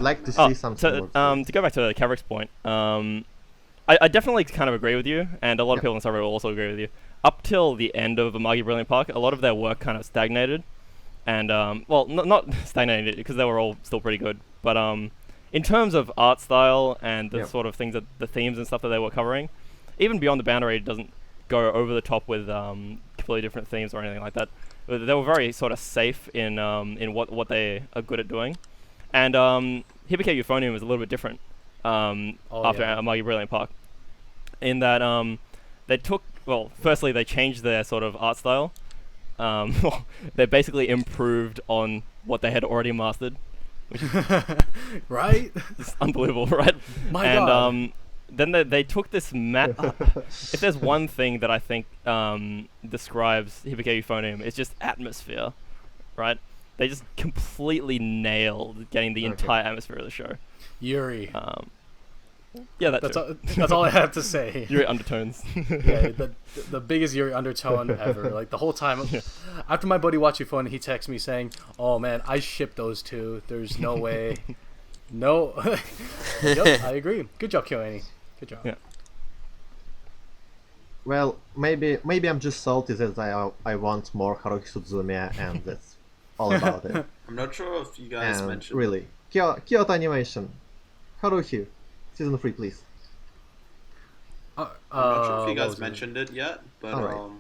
like to see something. To go back to Kavrick's point, I definitely kind of agree with you, and a lot of people in Cyber will also agree with you. Up till the end of Amagi Brilliant Park, a lot of their work kind of stagnated, and well, not stagnated because they were all still pretty good, but in terms of art style and the sort of things that the themes and stuff that they were covering, even Beyond the Boundary doesn't go over the top with completely different themes or anything like that. They were very sort of safe in what they are good at doing, and Hibike Euphonium is a little bit different after Amagi Brilliant Park, in that they took, well, firstly they changed their sort of art style. They basically improved on what they had already mastered, which is right? It's unbelievable, right? My God. Then they took this if there's one thing that I think describes Hibike Euphonium, it's just atmosphere, right? They just completely nailed getting the entire atmosphere of the show. Yuri. Yeah, that's all I have to say. Yuri undertones. Yeah, the biggest Yuri undertone ever. Like the whole time, after my buddy watched Euphonium, he texted me saying, "Oh man, I ship those two. There's no way." No. Yep, I agree. Good job, KyoAni. Good job. Yeah. Well, maybe I'm just salty that I want more Haruhi Suzume, and that's all about it. I'm not sure if you guys And mentioned. really, Kyoto Animation, Haruhi, season 3, please. I'm not sure if you what guys was it? mentioned it yet, but Alright.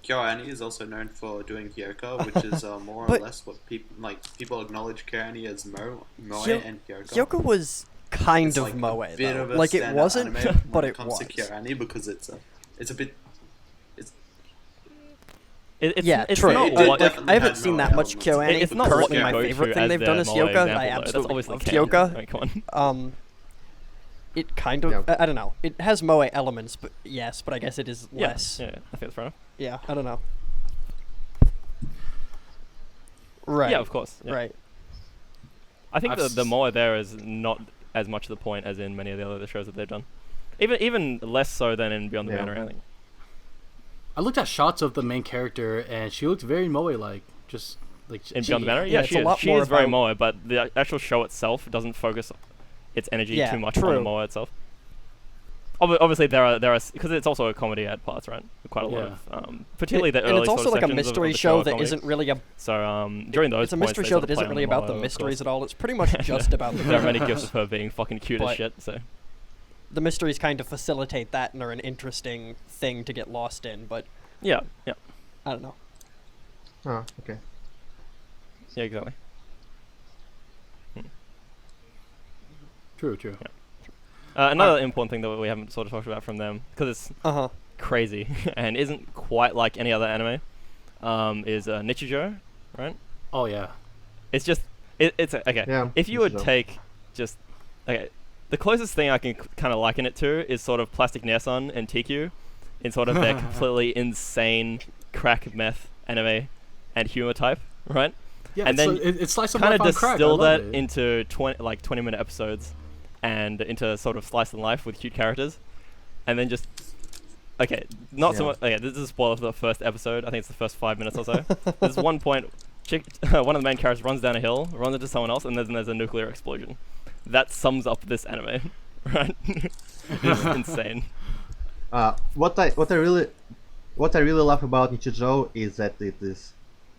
KyoAni is also known for doing Hyoka, which is more or But- less what people acknowledge KyoAni as Moe Hyo- and Hyoka. Hyoka was kind It's of like a Moe, bit though. of a Like it standout wasn't, anime but when it it comes was. to KyoAni because it's a bit. It's true. not It what- definitely I haven't had seen Moe that much elements. KyoAni. It's not Currently, what my you go favorite to thing as they've their done is Moe Hyoka. example, I though. That's absolutely obviously love canon. Hyoka. I mean, come on. It kind of, Yeah. I don't know. It has Moe elements, but yes, but I guess it is Yeah, less. yeah, I think that's fair enough. Yeah, I don't know. Right. Yeah, of course. Yeah. Right. I think I've the Moe there is not as much the point as in many of the other shows that they've done. Even less so than in Beyond the Yeah. Boundary, I think. I looked at shots of the main character, and she looked very Moe-like. Just like In she, Beyond the Boundary? yeah, Yeah, it's she a is. lot She more is very about- Moe, but the actual show itself doesn't focus its energy Yeah, too much on true. the Moe itself. Obviously, there are because it's also a comedy at parts, right? Quite a lot of, particularly the and early it's sort also of like a sections of mystery the show are that comedy. isn't really a. So during those It's a points, mystery they show sort that of isn't play on really about Moe, the of mysteries course. at all. It's pretty much just about the There are many Moe. gifs of her being fucking cute as But- shit. So The mysteries kind of facilitate that and are an interesting thing to get lost in, but yeah, I don't know. Oh, okay. yeah, exactly. True. Another important thing that we haven't sort of talked about from them, because it's Uh huh. crazy and isn't quite like any other anime is Nichijou, right? Oh yeah. It's just okay. Yeah, If you would Nichijou. take just okay, the closest thing I can kind of liken it to is sort of Plastic Nason and TQ in sort of their completely insane crack meth anime and humor type, right? Yeah, And it's, then it's slice of Kind life of on crack. I distill love that it. into 20-minute episodes and into sort of slice of life with cute characters, and then just okay, not so Yeah. much. Okay, this is a spoiler for the first episode. I think it's the first 5 minutes or so. There's one point, one of the main characters runs down a hill, runs into someone else, and then there's a nuclear explosion. That sums up this anime, right? It's insane. What I really love about Nichijou is that it is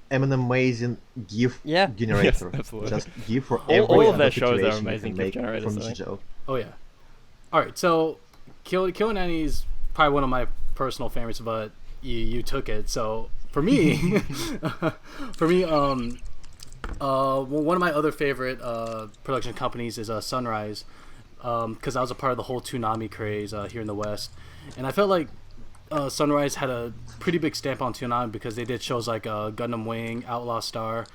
an amazing GIF Yeah. generator. Yes, absolutely. Just GIF for All every of their other shows are situation you amazing can GIF make generators, from I think. Nichijou. Oh yeah. All right, so KyoAni is probably one of my personal favorites, but you took it. So for me, one of my other favorite production companies is Sunrise, because I was a part of the whole Toonami craze here in the West, and I felt like Sunrise had a pretty big stamp on Toonami because they did shows like Gundam Wing, Outlaw Star.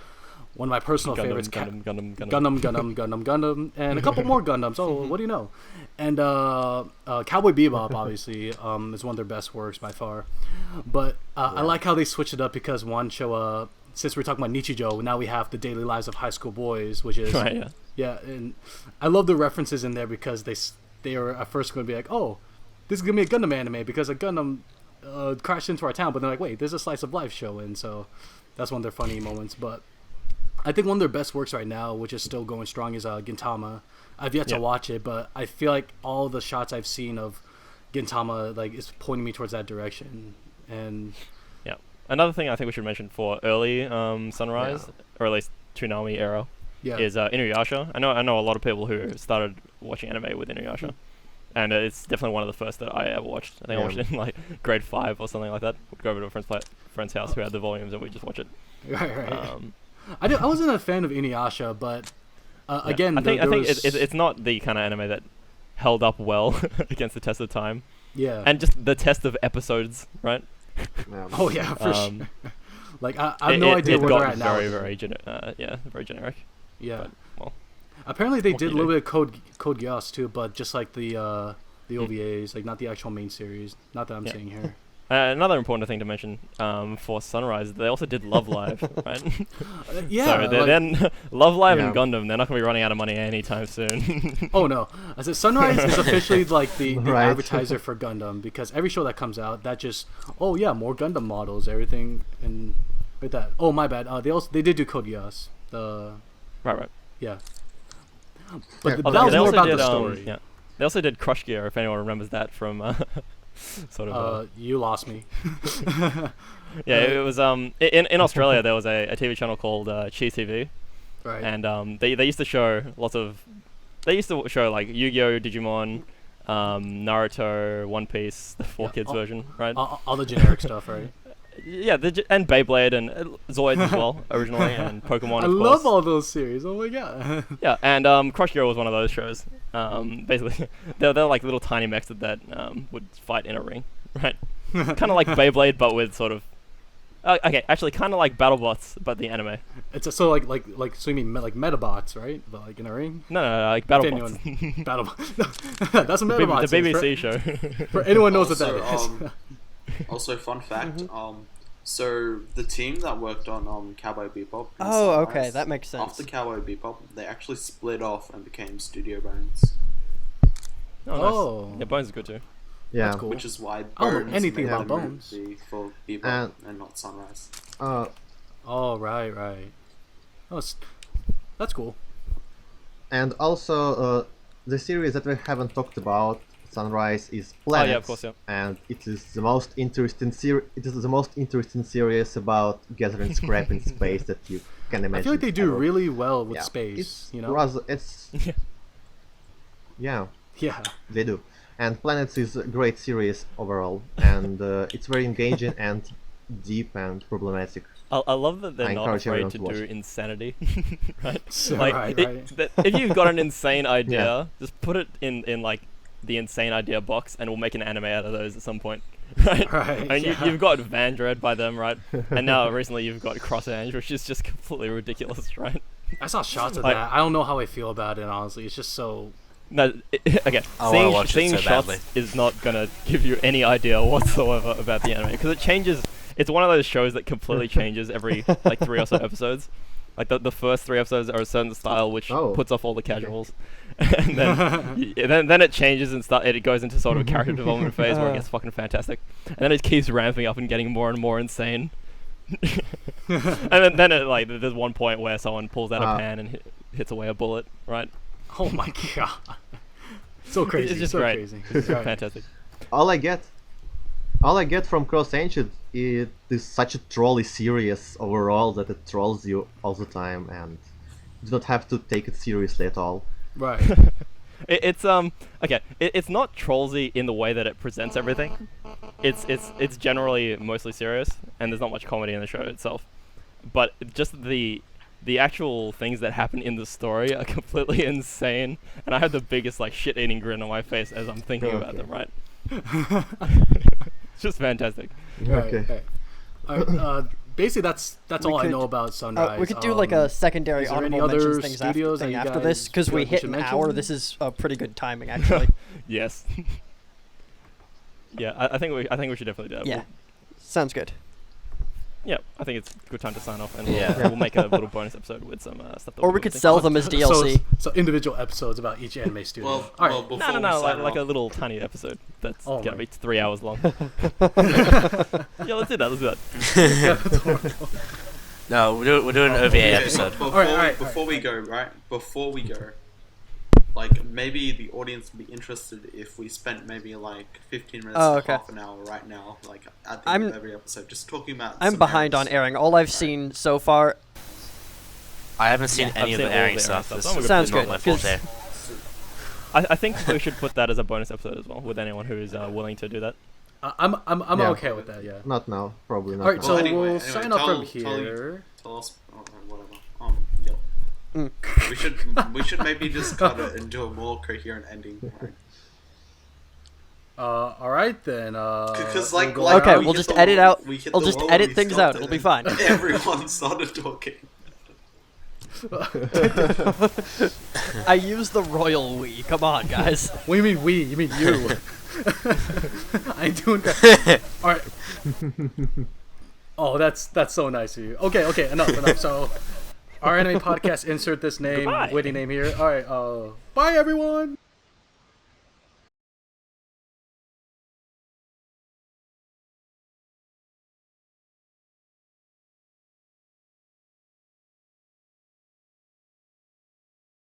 One of my personal favorites, Gundam, and a couple more Gundams. Oh, what do you know? And Cowboy Bebop, obviously, is one of their best works by far. But I like how they switched it up because one show, since we're talking about Nichijou, now we have the daily lives of high school boys, which is Right, yeah. yeah, and I love the references in there because they are at first going to be like, oh, this is gonna be a Gundam anime because a Gundam crashed into our town, but they're like, wait, there's a slice of life show, and so that's one of their funny moments. But I think one of their best works right now, which is still going strong, is Gintama. I've yet to watch it, but I feel like all the shots I've seen of Gintama like is pointing me towards that direction. And Yeah. Another thing I think we should mention for early Sunrise, or at least Toonami era, yeah, is Inuyasha. I know a lot of people who started watching anime with Inuyasha, and it's definitely one of the first that I ever watched. I think I watched it in like grade 5 or something like that. We'd go over to a friend's house who had the volumes, and we'd just watch it. right. I wasn't a fan of Inuyasha, but again, I think there it's not the kind of anime that held up well against the test of time, yeah, and just the test of episodes, right? oh yeah, for sure. Um, Like I have no idea where they're at now. very very very generic. Yeah. But, well, Apparently they what did a can you little bit of Code Geass too, but just like the OVAs, like not the actual main series. Not that I'm Yeah. seeing here. Another important thing to mention for Sunrise, they also did Love Live, right? Yeah. So like- then Love Live and Yeah. Gundam, they're not going to be running out of money anytime soon. oh no! I said Sunrise is officially like the Right. advertiser for Gundam because every show that comes out, that just more Gundam models, everything and like that. Oh my bad. They did do Code Geass. right. Yeah. Yeah. But Oh, that was they more also about did, the story. Yeah. They also did Crush Gear, if anyone remembers that from sort of. You lost me. Yeah, it was in Australia there was a TV channel called Cheese TV, Right. and they used to show like Yu-Gi-Oh, Digimon, Naruto, One Piece, the 4Kids version, right? all the generic stuff, right? Yeah, and Beyblade and Zoids as well originally, and Pokemon. I Of love course. all those series. Oh my god. Yeah, and Crush Gear was one of those shows. Basically, they're like little tiny mechs that would fight in a ring, right? Kind of like Beyblade, but with sort of. Okay, actually, kind of like BattleBots, but the anime. It's so so you mean like Metabots, right? But like in a ring. No, like If BattleBots. anyone- Battle. That's a The Metabots. BBC is, show. For anyone knows Also, what that is. Also, fun fact. So the team that worked on Cowboy Bebop. and Oh, okay, Sunrise, that makes sense. After Cowboy Bebop, they actually split off and became Studio Bones, Oh, nice. Oh. Yeah, Bones is good too. Yeah. That's cool. which is why I don't know Bones anything made about the Bones. movie for Bebop And- and not Sunrise. Oh right. Oh, that's cool. And also, the series that we haven't talked about, Sunrise, is Planets. Oh, yeah, of course, yeah. And it is the most interesting series. It is the most interesting series about gathering scrap in space that you can imagine. I feel like they do ever. really well with Yeah, space. It's You know. rather, it's Yeah. yeah, Yeah. they do. And Planets is a great series overall, and it's very engaging and deep and problematic. I love that they're I not encourage afraid everyone to to watch do it. insanity, right? So, Like, right. if you've got an insane idea, Yeah. just put it in like the insane idea box, and we'll make an anime out of those at some point. right? Right, And yeah. you've got Vandred by them, right? And now recently you've got Cross Ange, which is just completely ridiculous, right? I saw shots of Like- that. I don't know how I feel about it, honestly. It's just so... No, okay. I wanna watch it seeing so shots badly. is not gonna give you any idea whatsoever about the anime because it changes. It's one of those shows that completely changes every like 3 or so episodes. Like the first 3 episodes are a certain style which Oh. puts off all the casuals, and then it changes and it goes into sort of a character development phase where it gets fucking fantastic, and then it keeps ramping up and getting more and more insane. And then it, like there's one point where someone pulls out a pan and hits away a bullet, right? Oh my god. So crazy. It's just so great. crazy. It's Right. fantastic. All I get from Cross Ancient, it is such a trolly series overall that it trolls you all the time, and you don't have to take it seriously at all. Right. It's okay. It's not trollsy in the way that it presents everything. It's generally mostly serious, and there's not much comedy in the show itself. But just the actual things that happen in the story are completely insane, and I have the biggest like shit-eating grin on my face as I'm thinking about them. Right? It's just fantastic. Right. Okay. Alright, basically, that's all I could- know about Sunrise. we could do like a secondary is there any honorable mentions other things studios that thing you after guys this because feel we like we hit should an mention? hour. This is pretty good timing actually. Yes. Yeah, I think we should definitely do that. Yeah, sounds good. Yeah, I think it's a good time to sign off, and Yeah. we'll make a little bonus episode with some stuff. That Or we're we could thinking sell of. them as DLC. So individual episodes about each anime studio. Well, All right. well, before No, we sign like a off- little tiny episode that's Oh, gonna right. be 3 hours long. Yeah, let's do that. No, we're doing an OVA Okay, episode. Before, Alright, before we go, right? Before we go, like maybe the audience would be interested if we spent maybe like 15 minutes Oh, to okay. half an hour right now, like at the end of every episode, just talking about. I'm some behind areas. on airing. All I've seen so far. I haven't seen Yeah, any I've of seen the all airing the airing stuff. stuff. This I'm is Sounds not good, my 'cause- forte. I think we should put that as a bonus episode as well, with anyone who's willing to do that. I'm Yeah. okay with that. Yeah. Not now, probably not. All right. now. So Well, anyway, we'll sign off from here. Tell us, whatever. Yep. Mm. We should maybe just cut it and do a more coherent ending. Right? All right then. Because we'll like, go like Okay, around. we we'll hit just the edit wall- out- we hit we'll the just wall edit and we things stopped out, it'll it be and fine. Everyone started talking. I use the royal we. Come on, guys. What do you mean we? You mean you? I ain't doing that. All right. Oh, that's so nice of you. Okay, enough. So, our anime podcast. Insert this name, Goodbye. witty name here. All right. Bye everyone.